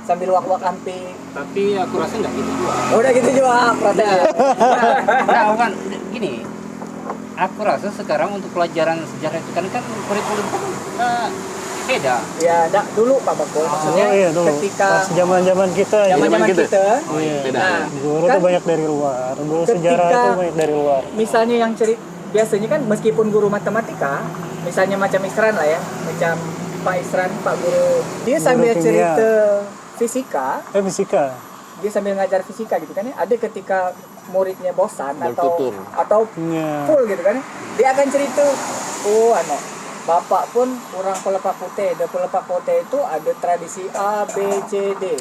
sambil wak-wak amping. Tapi aku rasa nggak gitu juga. Udah gitu juga protes. Nah, bukan gini. Aku rasa sekarang untuk pelajaran sejarah itu kan kurikulum kan beda. Ya, dulu Pak Bakul. Maksudnya iya dulu. ketika Pas zaman-zaman kita, zaman kita. kita, Beda. nah, guru kan tuh banyak dari luar. Guru ketika- sejarah tuh banyak dari luar. misalnya yang biasanya kan meskipun guru matematika, misalnya macam Isran lah ya, macam Pak Isran, Pak Guru, dia sambil kimia. cerita fisika, Fisika. dia sambil ngajar fisika gitu kan ya. Ada ketika muridnya bosan Bertutur. atau Iya. full gitu kan ya, dia akan cerita, bapak pun orang Pelepak Putih, di Pelepak Putih itu ada tradisi A, B, C, D.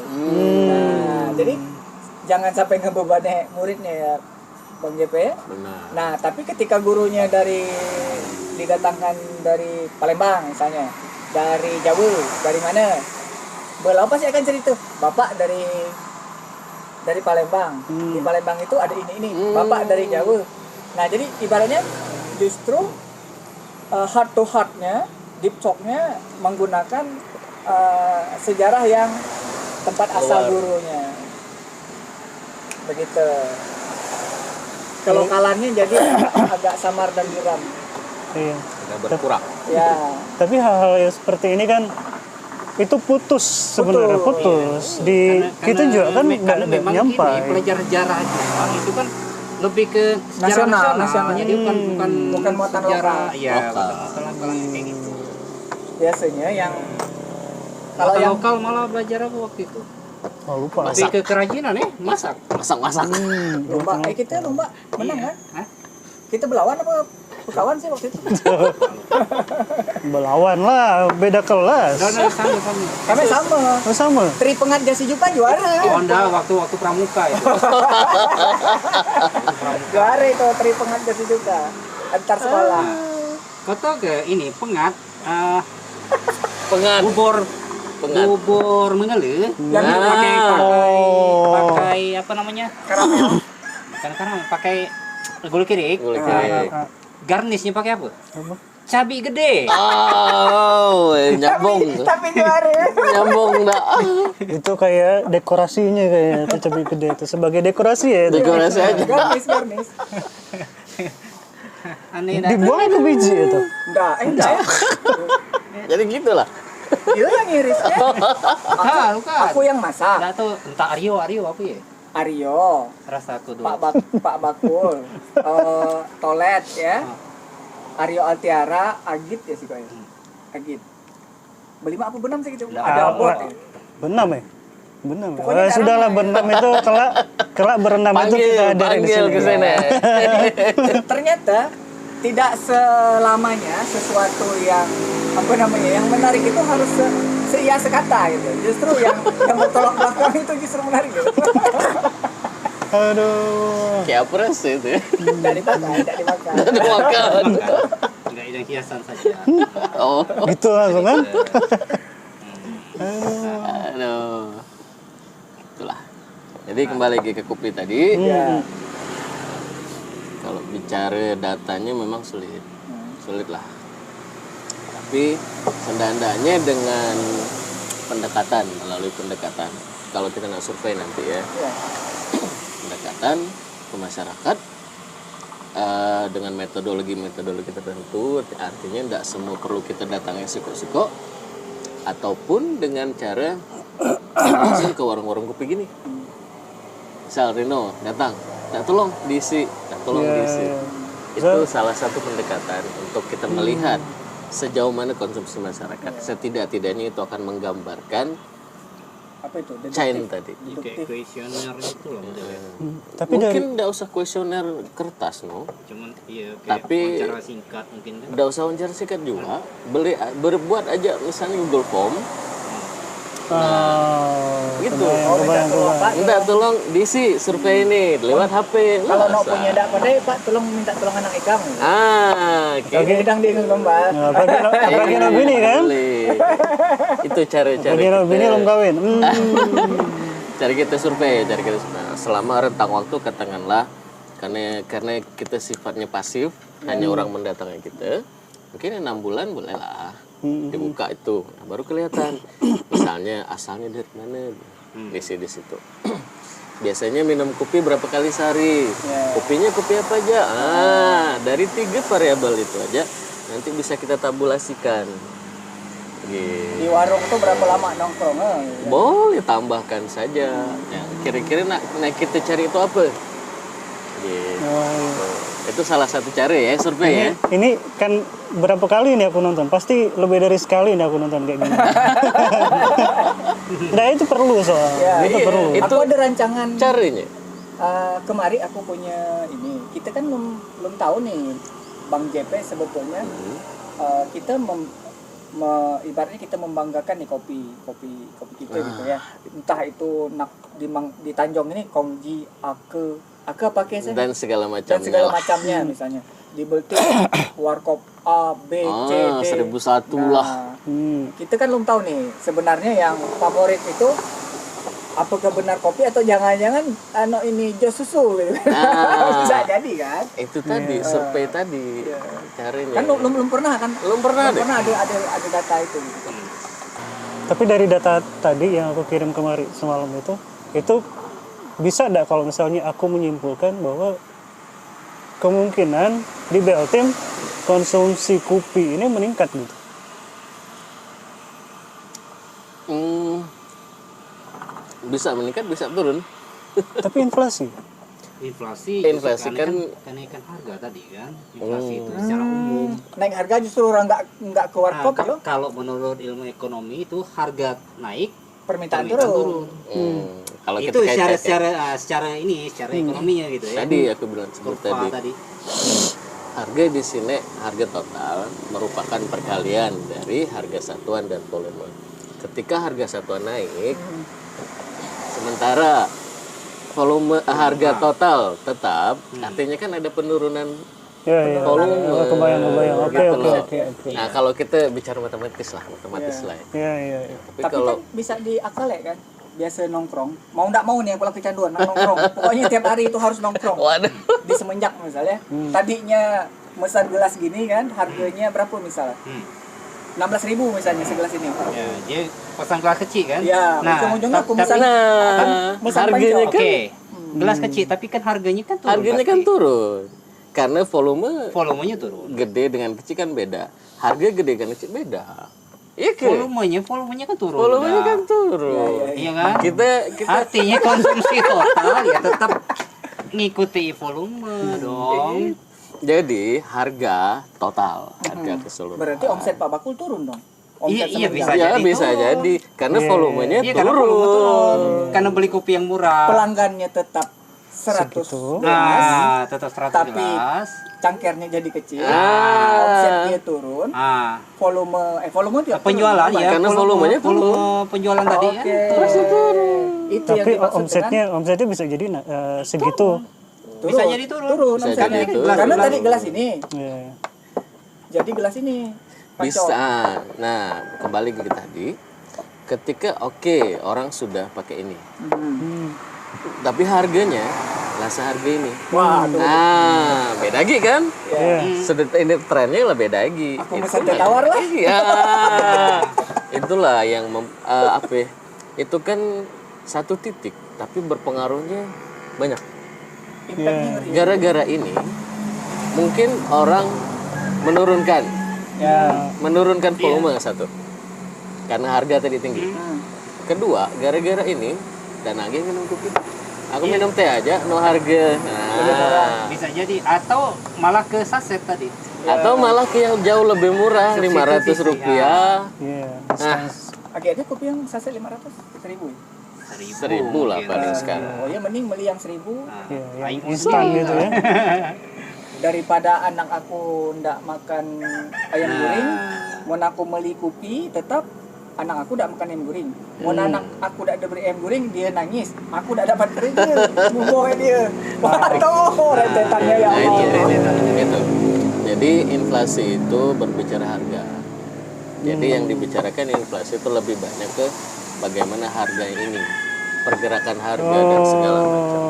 Nah, jadi jangan sampai ngebebani muridnya ya, Bang JP. Benar. Nah, tapi ketika gurunya didatangkan dari Palembang misalnya, dari Jawa, dari mana? Beliau pasti akan cerita, bapak dari Palembang. Di Palembang itu ada ini. Bapak dari Jawa. Nah, jadi ibaratnya justru heart to heart-nya, deep talk-nya menggunakan sejarah yang tempat asal gurunya. Begitu. Kelokalannya jadi agak samar dan buram. Iya. Sudah berkurang. Ya. Tapi hal-hal yang seperti ini kan itu putus sebenarnya, putus. Di kita juga kan karena nggak memang nyampai. gini, pelajaran sejarah Jepang itu kan lebih ke sejarah nasional. Jadi bukan muatan sejarah, lokal. ya, Lokal. muatan lokal kayak gitu. Biasanya yang Kalau kalau yang lokal malah belajar apa waktu itu? Oh, lupa. Lebih ke kerajinan ya, masak. Masak. lomba, kita lomba menang kan? Hah? Kita belawan apa kawan sih waktu itu? Belawan lah, beda kelas. Sama. Kami sama. Oh, sama. Tri Pengat Jasi Jupa juara. Oh, enggak, waktu pramuka itu. Juara itu Tri Pengat Jasi Jupa antar sekolah. Kau tahu ke ini pengat Pengat. bubur mengele Yang pakai apa namanya? Karamel. Karena pakai Gulai kirik. Gulai kirik. Garnisnya pakai apa? Cabai gede. Oh, nyambung. Tapi juara. Nyambung dah. Itu kayak dekorasinya kayak itu cabai gede itu sebagai dekorasi ya. Itu. Dekorasi aja. Garnis. Aneh Dibuang itu biji itu. Enggak ya. Jadi gitulah. Dia yang ngiris ya. Bukan. Aku yang masak. Enggak tahu entah Aryo apa ya? Aryo, Rasa aku dulu. Pak Bakul, Tolet ya. Aryo Altiara, Agit ya sih kayaknya. Agit. Belima apa benam sih gitu? Ada bot ya. Benam ya? Benam. Pokoknya Sudahlah benam itu kelak berenam itu kita ada di Panggil ke sini. sini. Ternyata tidak selamanya sesuatu yang yang menarik itu harus seia sekata gitu. Justru yang bertolak belakang itu justru menarik gitu. Aduh. Kayak apa sih itu ya? Tidak dimakan. Makan. Enggak yang hiasan saja. Oh. Gitu langsung kan? Aduh. Itulah. Jadi kembali lagi ke kopi tadi. Ya. Kalau bicara datanya memang sulit. Sulit lah. Tapi senda-endanya dengan pendekatan, melalui pendekatan. Kalau kita nak survei nanti ya. Pendekatan ke masyarakat dengan metodologi tertentu, artinya tidak semua perlu kita datangnya siko-siko, ataupun dengan cara langsung ke warung-warung kopi gini. Misal Rino datang, tolong diisi. Itu salah satu pendekatan untuk kita melihat sejauh mana konsumsi masyarakat. Setidak-tidaknya itu akan menggambarkan Apa itu? chain tadi. Kayak kuesioner itu loh modelnya. Tapi Mungkin tidak usah kuesioner kertas, no. Cuman iya kayak Tapi- wawancara singkat mungkin kan. Tidak usah wawancara singkat juga. Berbuat aja misalnya Google Form. Gitu. kebayang. Minta tolong diisi survei ini lewat HP. Kalau mau Masa? punya dak pandai Pak, tolong minta tolong anak ikam. Oke. Oke, sedang di gambar. Nah, bagi Robini kan? Boleh. Itu cara-cara Bagi Robini belum kawin. cari kita survei. Selama rentang waktu katakanlah karena kita sifatnya pasif, hanya orang mendatangi kita. Mungkin 6 bulan boleh lah dibuka itu, nah, baru kelihatan. Misalnya asalnya dari mana, di situ. Biasanya minum kopi berapa kali sehari? Kopinya kopi apa aja? Dari 3 variabel itu aja nanti bisa kita tabulasikan. Gitu. Di warung tuh berapa lama nongkrong? Boleh tambahkan saja. Ya, kira-kira nak kita cari itu apa? Gitu. Itu salah satu cara ya survei ya. Ini kan berapa kali nih aku nonton? Pasti lebih dari sekali nih aku nonton kayak gini. Nah itu perlu soalnya. Itu perlu. Aku ada rancangan. Caranya. Kemarin aku punya ini. Kita kan belum tahu nih, Bang JP sebetulnya kita ibaratnya kita membanggakan nih kopi kita gitu ya. Entah itu di Tanjung ini Kongji, Ake pakai saya. Dan segala macamnya misalnya. Di Beltik Warkop A, B, C, D. 1001 lah. Kita kan belum tahu nih sebenarnya yang favorit itu apakah benar kopi atau jangan-jangan ini jos susu gitu. Bisa jadi kan? Itu tadi survei tadi caranya. Kan belum pernah kan? Belum pernah ada data itu gitu. Tapi dari data tadi yang aku kirim kemarin semalam itu bisa enggak kalau misalnya aku menyimpulkan bahwa kemungkinan di Beltim konsumsi kopi ini meningkat gitu. Bisa meningkat, bisa turun. Tapi inflasi kan kenaikan harga tadi kan. Inflasi itu secara umum. Naik harga justru orang nggak ke warkop loh. Kalau menurut ilmu ekonomi itu harga naik, Permintaan turun. Kalau itu kita secara ekonominya gitu ya. tadi aku bilang seperti Kurva tadi. Harga di sini harga total merupakan perkalian dari harga satuan dan volume. Ketika harga satuan naik, sementara volume harga total tetap, artinya kan ada penurunan volume. Kebayang. Oke. Iya. Nah, kalau kita bicara matematis lah ya. Iya. Tapi kalau kan bisa diakal ya kan? biasa nongkrong, mau nggak mau nih aku lagi kecanduan nongkrong. Pokoknya tiap hari itu harus nongkrong. Waduh. Di Semenjak misalnya, tadinya mesan gelas gini kan, harganya berapa misalnya? 16.000 misalnya segelas ini. Ya, dia pasang gelas kecil kan? Ya, Nah, ujung-ujungnya aku mesan mesan harganya panjang. kan Oke. Gelas kecil tapi kan harganya kan turun. harganya pasti. kan turun. Karena Volumenya turun. gede dengan kecil kan beda. Harga gede dengan kecil beda. Iya kan? Volumenya kan turun. Volumenya udah. kan turun. Iya kan? Kita Artinya konsumsi total ya tetap ngikuti volume dong. jadi harga total, harga keseluruhan. Berarti omset Pak Bakul turun dong. Iya, Omset iya, Semenjak. bisa. Ya jadi bisa turun. jadi karena volumenya Iya, karena volume turun. turun. Karena beli kopi yang murah. Pelanggannya tetap 100 Segitu. gelas, Nah, tetap 100 Tapi- gelas. cangkernya jadi kecil, Ah. omsetnya turun, Ah, volume juga penjualan turun, ya. Karena volumenya turun. volume penjualan tadi Oke. ya. Terus turun. Itu yang Tapi dimaksud omsetnya bisa jadi segitu. dengan Bisa jadi turun. Bisa omsetnya. jadi turun. Karena tadi gelas ini, Ya. jadi gelas ini. Pancok. Bisa. Nah, kembali ke tadi. Ketika orang sudah pakai ini. Tapi harganya seharga ini. Waduh. Nah, beda lagi kan? Ya. Sudah ini trennya lah beda lagi. Aku pesan teh tawar lah. Iya. Itulah yang itu kan satu titik tapi berpengaruhnya banyak. Impactnya ngeri. Gara-gara ini mungkin orang menurunkan volume satu karena harga tadi tinggi. Kedua, gara-gara ini dan lagi minum kopi. Aku minum teh aja, no harga. Nah, Bisa jadi atau malah ke saset tadi. atau malah ke yang jauh lebih murah, Substitusi, Rp500. Iya. Nah, Oke, ada kopi yang saset 500, 1000. 1.000 lah paling sekarang. Oh ya, mending beli yang 1000 Iya, yang Aing instan undi. gitu ya. daripada anak aku ndak makan ayam goreng. Mau aku beli kopi, tetap anak aku ndak makan ayam goreng. Mau anak aku ndak ada beli ayam goreng, dia nangis. Aku ndak dapat kerja, buboy dia. Waduh, rentetannya ya Nah, Allah. itu. Jadi inflasi itu berbicara harga. Jadi yang dibicarakan inflasi itu lebih banyak ke bagaimana harga ini, pergerakan harga dan segala macam.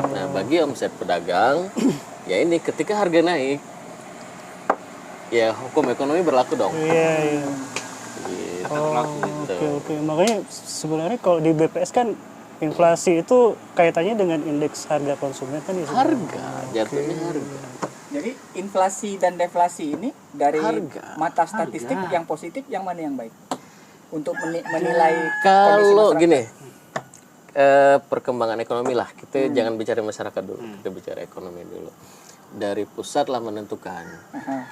Nah, bagi omset pedagang, ya ini ketika harga naik, ya hukum ekonomi berlaku dong. Iya, iya. Gitu. Oke. Makanya sebenarnya kalau di BPS kan inflasi itu kaitannya dengan indeks harga konsumen kan ya. Harga, jatuhnya harga. Jadi inflasi dan deflasi ini dari Harga. mata statistik yang positif yang mana yang baik untuk menilai kondisi Kalau masyarakat? gini, perkembangan ekonomi lah, kita jangan bicara masyarakat dulu, kita bicara ekonomi dulu. Dari pusat lah menentukan.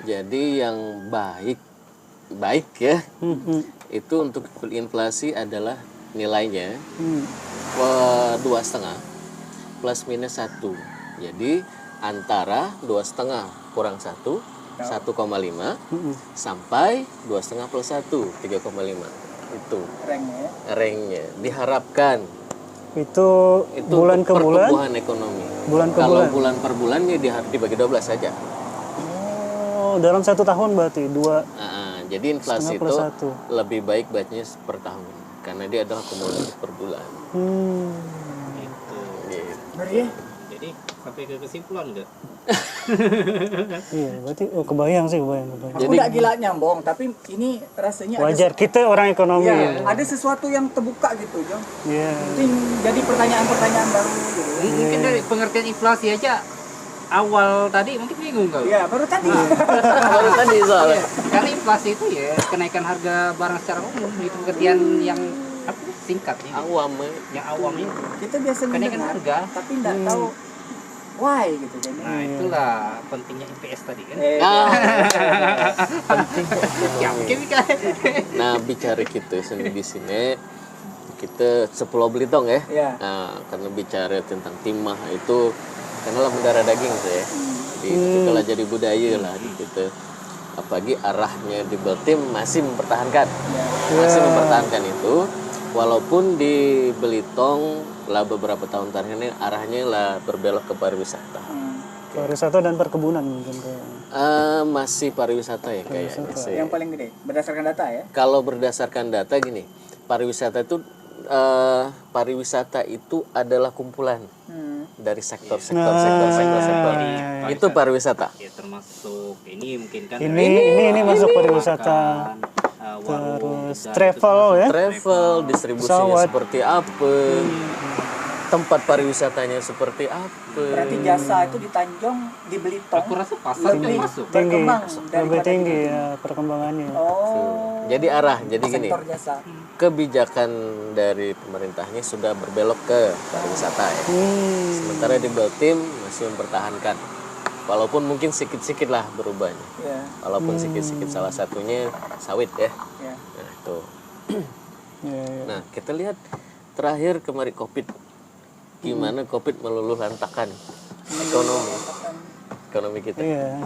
Jadi yang baik ya, itu untuk inflasi adalah nilainya 2,5 plus minus 1. Jadi antara 2,5 kurang 1, 1,5 sampai 2,5 plus 1, 3,5. Itu Ranknya ya. ranknya diharapkan Itu itu bulan untuk ke bulan. pertumbuhan ekonomi. Bulan ke Kalau bulan. bulan per bulannya dibagi 12 saja. Oh, dalam 1 tahun berarti 2. Nah, jadi inflasi Setengah plus itu 1. lebih baik bacanya per tahun karena dia adalah kumulatif per bulan. Gitu. Gitu. Ngeri ya? Jadi sampai ke kesimpulan enggak? Iya, berarti kebayang sih, kebayang. Aku nggak gila nyambung, tapi ini rasanya Wajar, kita orang ekonomi. ya, ada sesuatu yang terbuka gitu, Jong. Iya. Mungkin jadi pertanyaan-pertanyaan baru gitu. Mungkin dari pengertian inflasi aja awal tadi mungkin bingung kau. Ya, baru tadi. Baru tadi soalnya. Karena inflasi itu ya kenaikan harga barang secara umum itu pengertian yang apa singkat ini. Awam Yang awamnya. Kita biasa Kenaikan mendengar, harga. tapi nggak tahu why gitu kan. Nah, itulah pentingnya IPS tadi kan. Ya mungkin kan. Nah, bicara kita sendiri di sini kita Pulau Belitung ya. Iya. Nah, karena bicara tentang timah itu karena lah mendarah daging tuh ya. Jadi itu lah jadi budaya lah di kita. Apalagi arahnya di Beltim masih mempertahankan. Masih mempertahankan itu walaupun di Belitung lah beberapa tahun terakhir ini arahnya lah berbelok ke pariwisata. Pariwisata dan perkebunan mungkin Masih pariwisata ya kayaknya sih. Yang paling gede berdasarkan data ya. Kalau berdasarkan data gini, pariwisata itu pariwisata itu adalah kumpulan dari sektor. Itu pariwisata. Ya termasuk ini mungkin kan Ini masuk pariwisata. Terus travel ya. Travel, distribusinya Pesawat. seperti apa? Tempat pariwisatanya seperti apa? Berarti jasa itu di Tanjung, di Belitung aku rasa pasar lebih masuk. Tinggi, berkembang lebih daripada tinggi di- ya perkembangannya. Oh, Jadi gini, sektor jasa. kebijakan dari pemerintahnya sudah berbelok ke pariwisata ya. Sementara di Baltim masih mempertahankan. Walaupun mungkin sedikit-sedikit lah berubahnya. Ya, Walaupun sedikit-sedikit, salah satunya sawit ya. ya. Nah, itu. Ya, ya. Nah, kita lihat terakhir kemarin Covid. Gimana Covid meluluh lantakan ekonomi kita. Iya.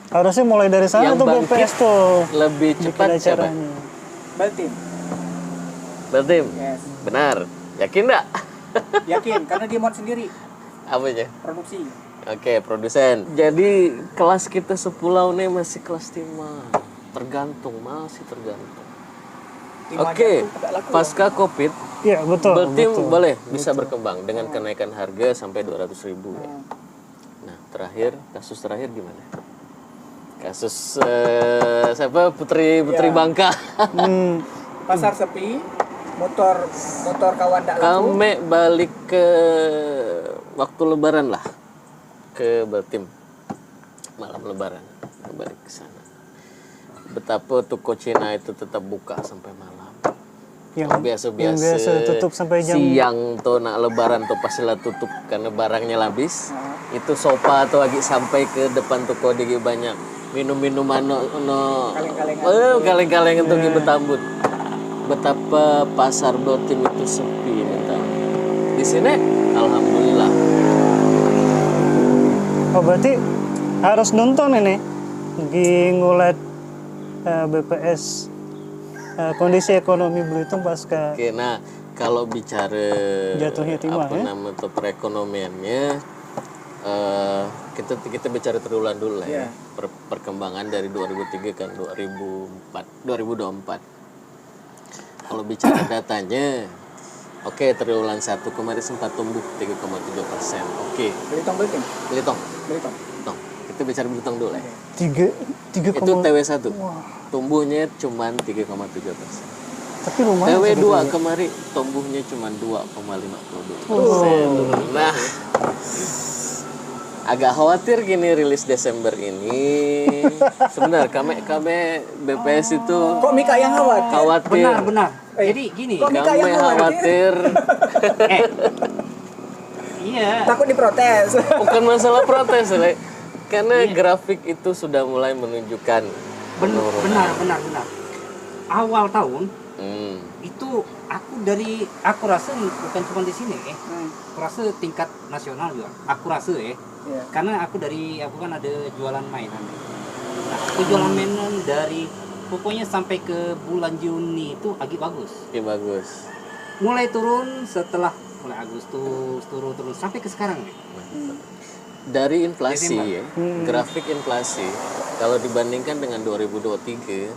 Harusnya mulai dari sana Yang tuh bangkit BPS tuh lebih cepat bikin siapa? acaranya. Baltim. Baltim. Yes. Benar. Yakin enggak? Yakin karena dia mau sendiri Apanya? produksi. Oke, produsen. Jadi kelas kita sepulau nih masih kelas 5. Masih tergantung. Timah Oke, jatuh, agak laku. pasca Covid, Iya, betul. Baltim betul. boleh bisa berkembang dengan kenaikan harga sampai 200.000 ya. Nah, kasus terakhir gimana? Kasus siapa? Putri Bangka. Pasar sepi, motor kawan tak laku. Kami balik ke waktu Lebaran lah, ke Baltim, malam Lebaran, balik ke sana. Betapa toko Cina itu tetap buka sampai malam. Yang Biasa biasa tutup sampai jam siang tuh nak Lebaran tuh pasti lah tutup karena barangnya habis. Itu sofa tuh lagi sampai ke depan toko dia banyak minum-minuman kaleng-kaleng untuk betambut. Betapa pasar Baltim itu sepi minta. Di sini alhamdulillah. Oh, berarti harus nonton ini lagi ngulet BPS kondisi ekonomi Belitung pasca Oke, nah kalau bicara Jatuhnya timah, ya? nama tuh perekonomiannya, kita bicara triwulan dulu lah ya. Perkembangan dari 2003 kan 2024. Kalau bicara datanya, oke, triwulan 1 kemarin sempat tumbuh 3,7%. Oke. Belitung. Kita bicara Belitung dulu ya. 3 Itu TW1. Tumbuhnya cuma 3,7%. tapi lumayan. TW2 kemarin tumbuhnya cuma 2,52%. Nah, agak khawatir gini rilis Desember ini. Sebenarnya kami BPS itu Kok Mika yang khawatir? Benar. Jadi gini, Kok Mika kami yang khawatir iya. Takut diprotes. bukan masalah protes, Le. Karena grafik itu sudah mulai menunjukkan penurunan. Benar. Awal tahun Hmm. itu aku rasa bukan cuma di sini aku rasa tingkat nasional juga aku rasa Iya. karena aku kan ada jualan mainan. Nah, aku jualan mainan dari pokoknya sampai ke bulan Juni itu agak bagus. Oke, bagus. Mulai turun setelah mulai Agustus turun sampai ke sekarang Dari inflasi ya, grafik inflasi kalau dibandingkan dengan 2023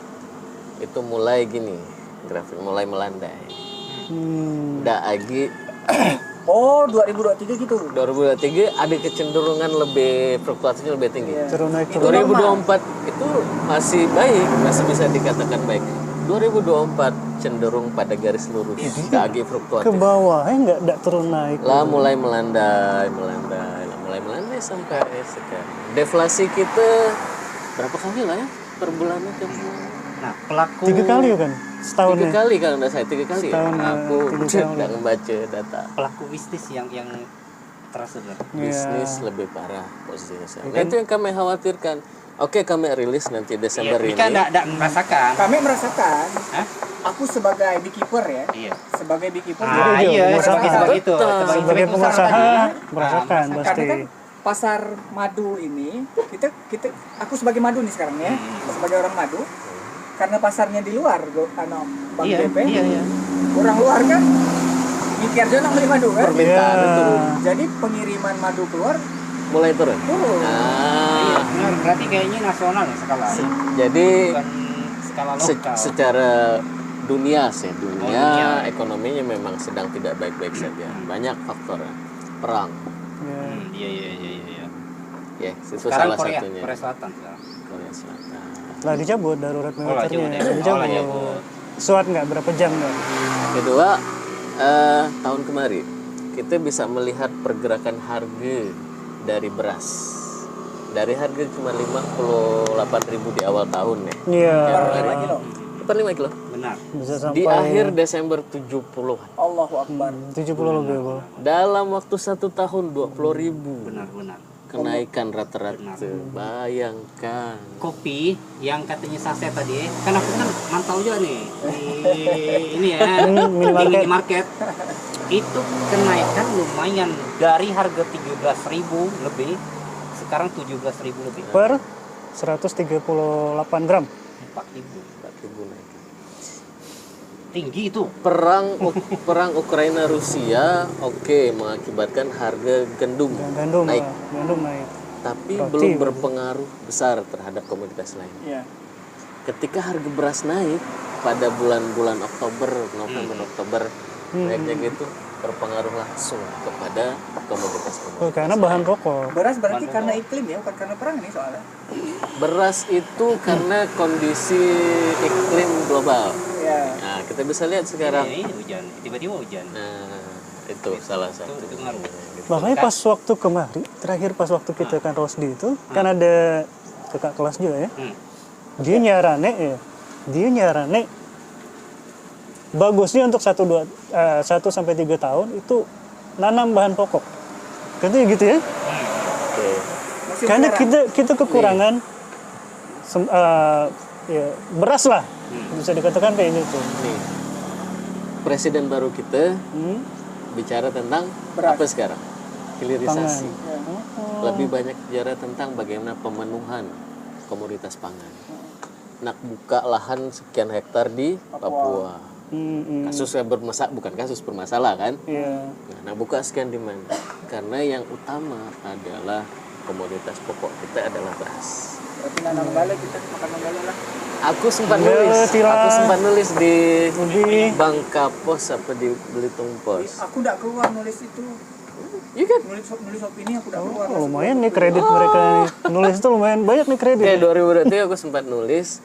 itu mulai gini, grafik mulai melandai. Nggak lagi. Oh, 2023 gitu. 2023 ada kecenderungan lebih fluktuasinya lebih tinggi. Turun naik 2024 itu masih baik, masih bisa dikatakan baik. 2024 cenderung pada garis lurus, nggak lagi ke fluktuatif. bawah nggak turun naik. Lah mulai melandai sampai sekarang. Deflasi kita berapa kali lah ya per bulannya tiap bulan? Nah, pelaku 3 kali kan setahun 3 ya. kali kalau nggak saya 3 kali. Setahun, Aku 3 kali. nggak membaca data. pelaku bisnis yang terasa benar. Bisnis lebih parah posisinya sekarang. Nah, itu yang kami khawatirkan. Oke, kami rilis nanti Desember ini. Kita enggak merasakan. Kami merasakan. Hah? Aku sebagai beekeeper ya. Iya. Sebagai beekeeper. Iya, sebagai itu. Sebagai pengusaha merasakan pasti. Karena kan pasar madu ini aku sebagai madu nih sekarang ya, sebagai orang madu, karena pasarnya di luar, Bang DP, Iya. orang luar kan mikir aja beli madu kan, Permintaan turun. jadi pengiriman madu keluar Mulai turun. turun. Iya, benar. Berarti kayaknya nasional ya skala. Jadi Bukan skala se- lokal. secara dunia dunia ekonominya memang sedang tidak baik-baik saja. Banyak faktor, perang. Iya. Ya, itu Sekarang salah satunya. Korea Selatan sekarang. Korea Selatan. Lah dicabut darurat militernya. Dicabut. Suat nggak berapa jam nggak? Kedua, tahun kemarin kita bisa melihat pergerakan harga dari beras. Dari harga cuma 58.000 di awal tahun ya. Iya. Per 5 kilo. 5 kilo. Benar. Bisa sampai Di akhir Desember 70-an. Allahu Akbar. 70 lebih, Bu. Dalam waktu 1 tahun 20.000. Benar. Kenaikan rata-rata. Bayangkan. Kopi yang katanya saset tadi, kan aku kan mantau juga nih di ini ya, di minimarket. Itu kenaikan lumayan dari harga 13.000 lebih, sekarang 17.000 lebih. Per 138 gram. 4.000. Naik. Tinggi itu. Perang Ukraina Rusia mengakibatkan harga gandum naik. Gandum naik. Tapi Roti, belum berpengaruh besar terhadap komoditas lain. Iya. Ketika harga beras naik pada bulan-bulan November Oktober naiknya gitu, berpengaruh langsung kepada komoditas-komoditas. Karena bahan pokok. Beras berarti karena iklim ya, bukan karena perang ini soalnya. Beras itu karena kondisi iklim global. Iya. Nah, kita bisa lihat sekarang. Ini hujan, tiba-tiba hujan. Nah, itu salah satu. Itu ngaruh. Makanya pas waktu kemarin, terakhir pas waktu kita kan Rosdi itu, kan ada kakak kelas juga ya. Dia nyarane bagusnya untuk 1 sampai 3 tahun itu nanam bahan pokok. Katanya gitu ya. Oke. Karena kita kekurangan ya, beras lah. Bisa dikatakan kayak gitu. Nih, presiden baru kita bicara tentang Beras. apa sekarang? Hilirisasi. Pangan. Lebih banyak bicara tentang bagaimana pemenuhan komoditas pangan. Nak buka lahan sekian hektar di Papua. Kasusnya bukan kasus bermasalah kan? Iya. Nah, buka sekian di mana? Karena yang utama adalah komoditas pokok kita adalah beras. Berarti nanam gale kita makan menggale lah. Aku sempat nulis di Bangka Pos apa di Belitung Pos. Aku udah keluar nulis itu. Iya kan? Nulis opini aku udah keluar. Lumayan nih kredit mereka nih. Nulis itu lumayan banyak nih kredit. Kayak 2020 aku sempat nulis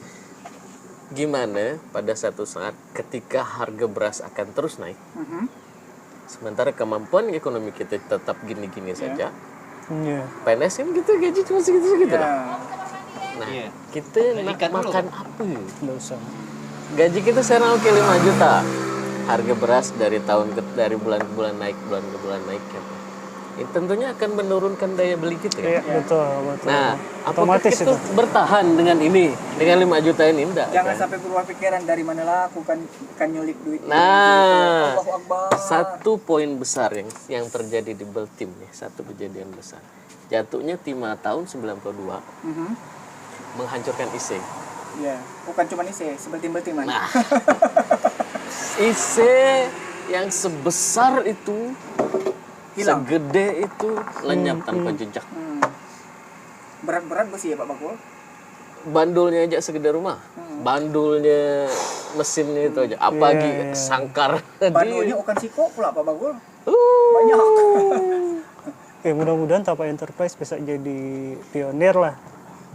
gimana pada satu saat ketika harga beras akan terus naik. Sementara kemampuan ekonomi kita tetap gini-gini saja. Iya. PNS kan gitu gaji cuma segitu-segitu lah. Nah, Iya. kita nak makan apa? Nggak usah. Gaji kita sekarang 5 juta. Harga beras dari bulan ke bulan naik ya. Ini tentunya akan menurunkan daya beli kita Iya, ya. betul. Nah, apakah Otomatis kita bertahan dengan ini? Dengan 5 juta ini enggak? Jangan kan? sampai berubah pikiran dari mana lah aku kan nyulik duit. Nah, Allahu Akbar. satu poin besar yang terjadi di Beltim nih, satu kejadian besar. Jatuhnya Timah tahun 92 menghancurkan IC. Iya, bukan cuma IC, sebeltim-beltiman. Nah, IC yang sebesar itu, Hilang. segede itu, lenyap tanpa jejak. Berat-berat besi ya Pak Bakul? Bandulnya aja segede rumah. Bandulnya, mesinnya itu aja. Apalagi sangkar. Bandulnya bukan siko pula Pak Bakul. Banyak. Mudah-mudahan Tapa Enterprise bisa jadi pionir lah.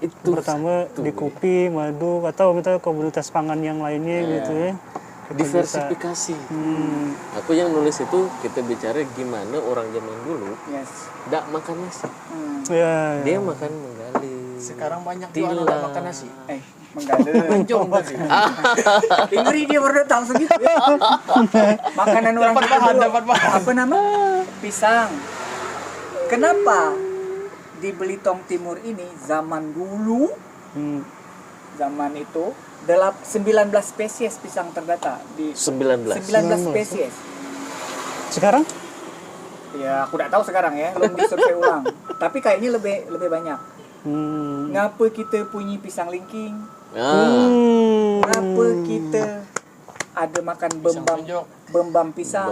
Itu Pertama di kopi, madu, atau misalnya komoditas pangan yang lainnya gitu ya. Kita diversifikasi. Aku yang nulis itu kita bicara gimana orang zaman dulu Yes. tidak makan nasi. Ya, Dia makan menggali. Sekarang banyak Tila. juga orang makan nasi. Menggale. Pencung tadi. Ingri dia baru tahu segitu. Makanan orang Dapat kita bahan, dulu. dapat bahan. Apa nama? Pisang. Kenapa di Belitung Timur ini zaman dulu, zaman itu 19 spesies pisang terdata di 19. 19 spesies. sekarang Ya, aku tidak tahu sekarang ya, belum disurvei ulang. Tapi kayaknya lebih banyak. Ngapa kita punya pisang lingking? Ngapa kita ada makan bembam pisang,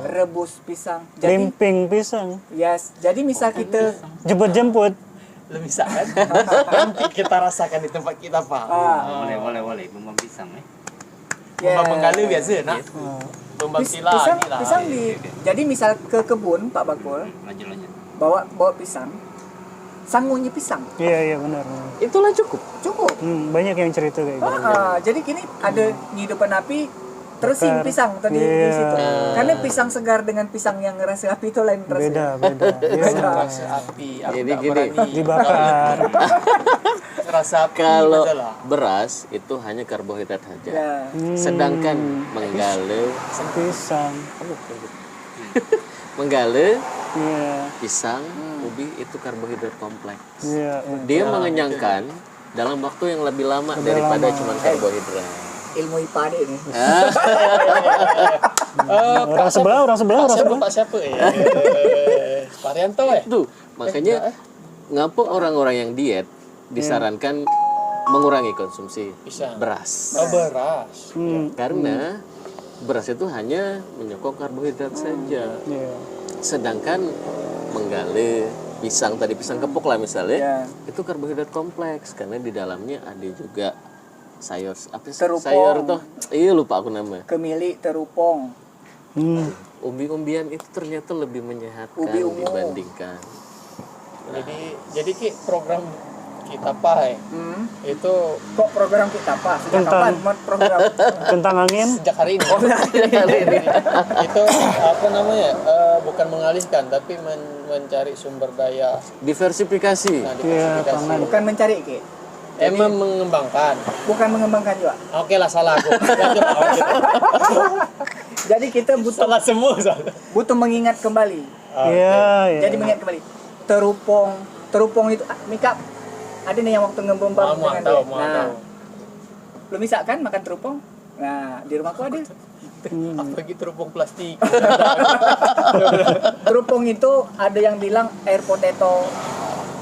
rebus pisang. Jadi limping pisang, yes, jadi misal kita jemput-jemput. Lebih bisa kan? Nanti kita rasakan di tempat kita Pak. Boleh bembam pisang Yeah. Menggala biasa nak. Pembangkila inilah. Pisang jadi misal ke kebun Pak Bakul, Lanjut. bawa pisang, sangunya pisang. Iya benar. Itulah cukup. Cukup. Banyak yang cerita kayak gitu. Jadi gini ada ngidupan api terusin Bakar. pisang tadi di Iya. situ. Karena pisang segar dengan pisang yang ngerasa api itu lain rasanya. Beda. Iya. Rasa api. Aku Jadi tak gini, berani. Dibakar. Rasa api Kalau betul lah. beras itu hanya karbohidrat saja. Ya. Sedangkan menggale Pisang. menggale Iya. pisang, ubi itu karbohidrat kompleks. Iya. Dia mengenyangkan dalam waktu yang lebih lama daripada cuma karbohidrat. Ilmu IPA deh nih. Orang sebelah. Pak siapa? Pak Rianto Itu makanya ngapa orang-orang yang diet disarankan mengurangi konsumsi Pisang. beras. beras. Karena beras itu hanya menyokong karbohidrat saja. Iya. Sedangkan menggale pisang tadi pisang kepok lah misalnya, Ya. itu karbohidrat kompleks karena di dalamnya ada juga sayur apa sih? Terupong. Sayur tuh. Iya lupa aku namanya. Kemili, terupong. Umbi-umbian itu ternyata lebih menyehatkan Ubi ungu. dibandingkan. Jadi Ki, program kita Pai itu Kok program kita apa? Sejak Tentang- kapan mod program? Tentang angin. sejak hari ini. Itu apa namanya? Bukan mengalihkan tapi mencari sumber daya. Diversifikasi. Nah, Iya, diversifikasi. pangan. Bukan mencari Ki. Emang mengembangkan. Bukan mengembangkan juga. Oke lah salah aku. Lanjut, lanjut. Jadi kita butuh Salah semua soalnya. mengingat kembali. Iya. Jadi mengingat kembali. Terupong itu Mika ada nih yang waktu ngembembang Mau dengan tahu, dia. mau Nah, tahu. lu bisa kan makan terupong? Nah, di rumahku ada. Apa gitu terupung plastik. Terupong itu ada yang bilang air potato.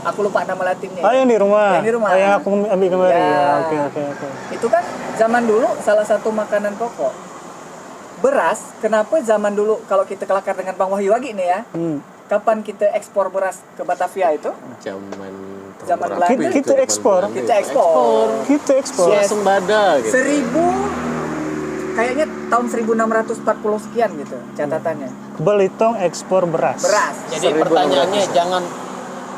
Aku lupa nama latinnya. Yang di rumah. Yang di rumah. Yang aku ambil kemarin. Ya. Ya, oke. Itu kan zaman dulu salah satu makanan pokok. Beras, kenapa zaman dulu kalau kita kelakar dengan Bang Wahyu lagi nih ya? Kapan kita ekspor beras ke Batavia itu? Zaman Zaman berapa Belanda. itu? Kita Zaman ekspor. Belanda. Kita ekspor. Kita ekspor. Yes. Swasembada gitu. 1000 kayaknya tahun 1640 sekian gitu catatannya. Belitung ekspor beras. Beras. Jadi pertanyaannya jangan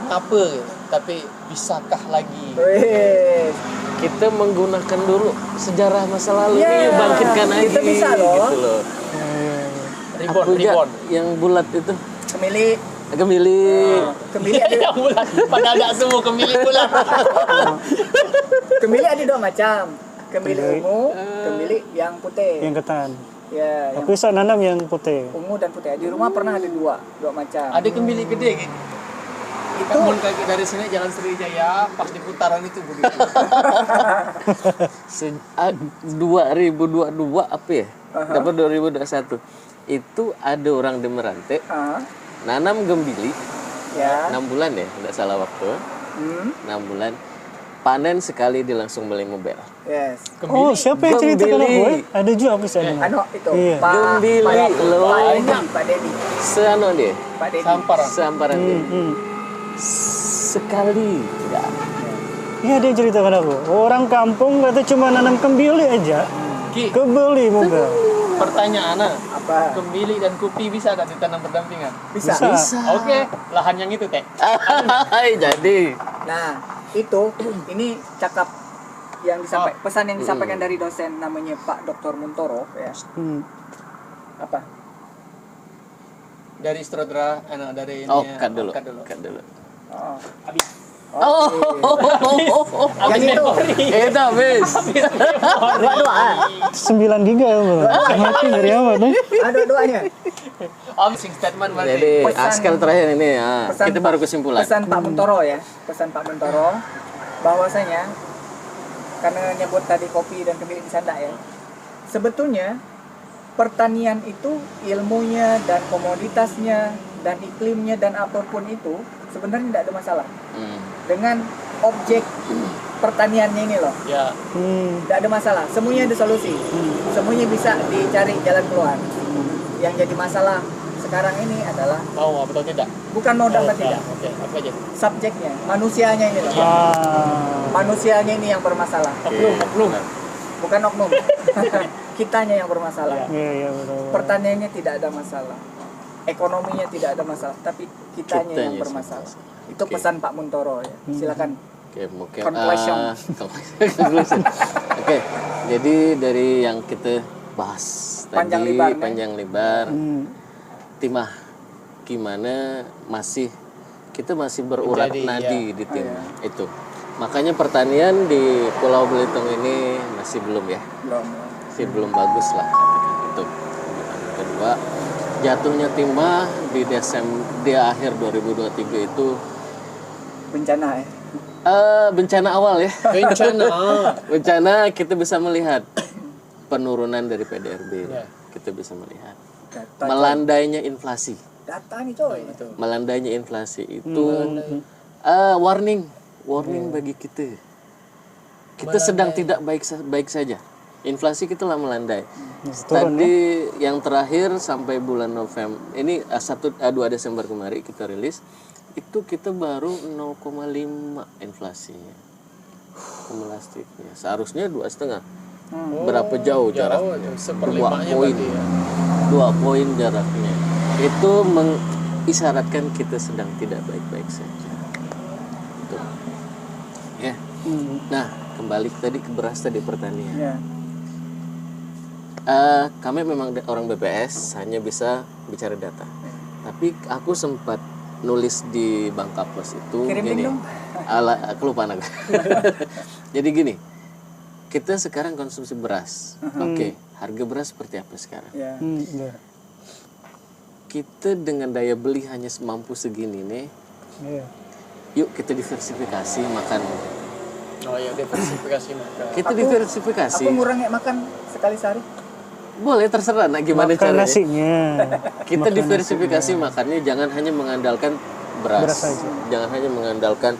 apa gitu, tapi bisakah lagi? Wih. Kita menggunakan dulu sejarah masa lalu Ya, ini bangkitkan lagi kita bisa loh. gitu loh. Ribon, Apa ya, ribon. yang bulat itu Kemili, gemili. kemili ada Yang bulat, padahal ada semua kemili bulat. kemili ada dua macam. Kemili ungu, kemili yang putih. Yang ketan. Ya, yang Aku bisa nanam yang putih. ungu dan putih. Di rumah pernah ada dua macam. Ada kemili gede gitu. Itu Kamu kaki dari sini Jalan Sriwijaya, pas di putaran itu begitu. 2022 apa ya? Dapat 2021. Itu ada orang di Merante nanam gembili ya. 6 bulan ya, tidak salah waktu. Hmm, 6 bulan. Panen sekali dia langsung beli mobil. yes. Oh, siapa yang ceritakan aku? Gembili. Ada juga aku bisa dengar. Anu itu Iya. Pak Gembili, loh. Pak Dedi. Seano dia, Pak Dedi. Samparan. seamparan dia. Sekali enggak. Iya, dia ceritakan aku. Orang kampung kata cuma nanam kembili aja. Ki, Kebeli moga. pertanyaan Apa? kemili dan kopi bisa nggak ditanam berdampingan? Bisa. Oke, lahan yang itu teh. Jadi Nah, itu ini cakap yang disampaikan pesan yang disampaikan dari dosen namanya Pak Dr. Muntoro ya. Apa? Dari Strodra, dari ini. cut dulu. Cut dulu. Cut dulu. Oh. Habis. Oh, Yang itu. itu habis. Dua-dua. 9 giga ya, Bro. Mati dari apa tuh? Ada duanya. Sing statement berarti. Jadi Pesan- askal terakhir ini ya. Pesan Kita baru kesimpulan. Pesan Pak Muntoro ya. Pesan Pak Muntoro bahwasanya karena nyebut tadi kopi dan kemili di Sanda ya. Sebetulnya pertanian itu ilmunya dan komoditasnya dan iklimnya dan apapun itu sebenarnya tidak ada masalah dengan objek pertaniannya ini loh. Ya. Tidak ada masalah, semuanya ada solusi, semuanya bisa dicari jalan keluar. Yang jadi masalah sekarang ini adalah Mau apa atau tidak? bukan mau dapat tidak, Oke, apa aja? subjeknya, manusianya ini loh. Manusianya ini yang bermasalah, Oknum. bukan oknum. kitanya yang bermasalah. Iya, betul. Pertaniannya tidak ada masalah, ekonominya tidak ada masalah, tapi kitanya yang bermasalah. Itu pesan Pak Muntoro ya. Silakan. Oke, mungkin Conclusion. conclusion. Oke, jadi dari yang kita bahas Panjang tadi lebar, panjang lebar, timah gimana kita masih berurat nadi di timah itu. Makanya pertanian di Pulau Belitung ini masih belum ya, masih belum bagus lah itu. Kedua, jatuhnya timah di akhir 2023 itu Bencana ya. bencana awal ya. Bencana. Bencana kita bisa melihat penurunan dari PDRB. Kita bisa melihat melandainya inflasi. Data nih coy. Melandainya inflasi itu warning bagi kita. Kita sedang tidak baik saja. Inflasi kita lah melandai. Tadi yang terakhir sampai bulan November ini 2 Desember kemarin kita rilis itu kita baru 0,5 inflasinya kumulatifnya. Seharusnya 2,5. Berapa jauh jaraknya? 2 poin jaraknya. Itu mengisyaratkan kita sedang tidak baik-baik saja. Itu. Ya. Nah, kembali tadi ke beras tadi pertanian. Ya. Kami memang orang BPS hanya bisa bicara data. Tapi aku sempat nulis di Bangka Plus itu Kirim gini. dong. Aku lupa anak. Jadi gini. Kita sekarang konsumsi beras. Oke, harga beras seperti apa sekarang? Ya. Kita dengan daya beli hanya mampu segini nih. Yuk kita diversifikasi makan. Oh ya, diversifikasi makan. Kita diversifikasi. Aku ngurangi makan sekali sehari. Boleh, terserah nah gimana Makan caranya. nasinya. Kita diversifikasi makannya, jangan hanya mengandalkan beras. Jangan hanya mengandalkan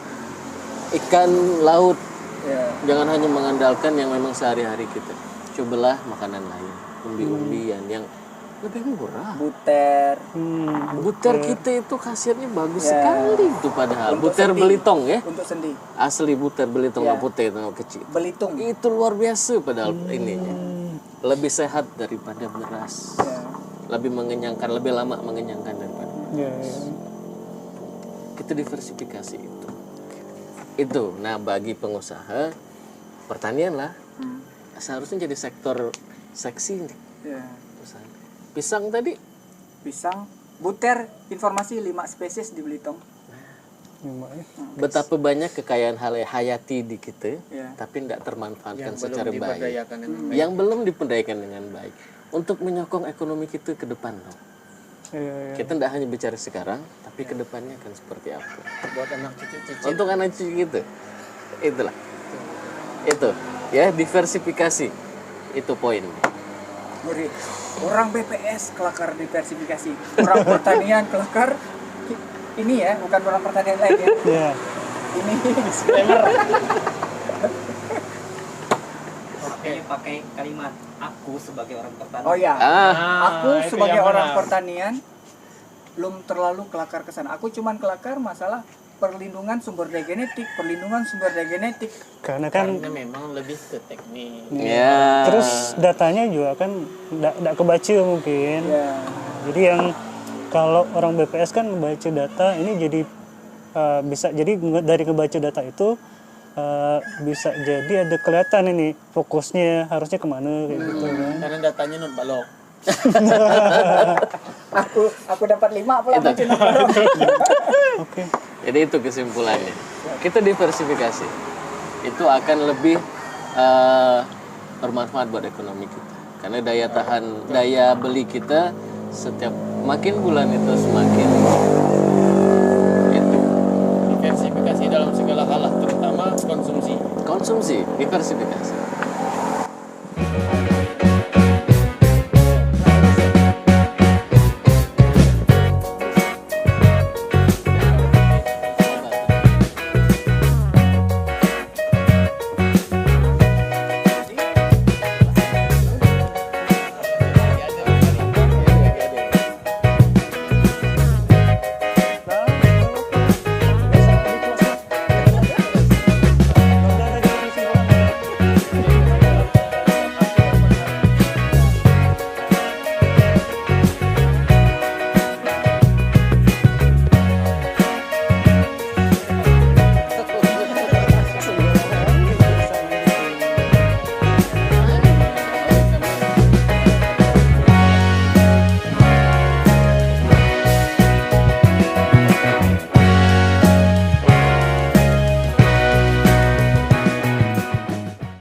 ikan laut. Ya. Jangan hanya mengandalkan yang memang sehari-hari kita. Cobalah makanan lain, umbi-umbian yang lebih murah. Buter. Buter kita itu khasiatnya bagus sekali itu padahal. Buter Belitung ya. Untuk sendi. Asli buter Belitung nggak putih itu nggak kecil. Belitung. Itu luar biasa padahal ininya. Lebih sehat daripada beras. Ya. Lebih mengenyangkan, lebih lama mengenyangkan daripada. Ya. Kita diversifikasi itu. Itu. Nah, bagi pengusaha pertanian lah seharusnya jadi sektor seksi. Ya. Pisang tadi. Pisang. Buter. Informasi 5 spesies di Belitung. Betapa banyak kekayaan hayati di kita, Ya. tapi tidak termanfaatkan Yang secara belum baik. diberdayakan dengan baik. Yang belum diberdayakan dengan baik. Untuk menyokong ekonomi kita ke depan loh. Kita tidak hanya bicara sekarang, tapi ke depannya akan seperti apa. Buat anak cucu-cucu. Untuk anak cucu kita. Itulah. Itu. Ya, diversifikasi. Itu poin. Ngeri. Orang BPS kelakar diversifikasi. Orang pertanian kelakar ini ya, bukan orang pertanian lain ya. Ya. Ini Disclaimer. Ini pakai kalimat aku sebagai orang pertanian. Oh ya. Aku itu sebagai yang orang benar. pertanian belum terlalu kelakar ke sana. Aku cuman kelakar masalah perlindungan sumber daya genetik, Karena kan Karena memang lebih ke teknik. Ya. terus datanya juga kan tidak kebaca mungkin. Ya. Jadi yang kalau orang BPS kan membaca data ini jadi bisa jadi dari ngebaca data itu bisa jadi ada kelihatan ini fokusnya harusnya kemana kayak gitu kan. Karena datanya non balok. Aku dapat 5 pula baca nomor. Oke. Jadi itu kesimpulannya. Kita diversifikasi. Itu akan lebih bermanfaat buat ekonomi kita. Karena daya beli kita setiap makin bulan itu semakin itu Diversifikasi dalam segala hal lah, terutama konsumsi. diversifikasi.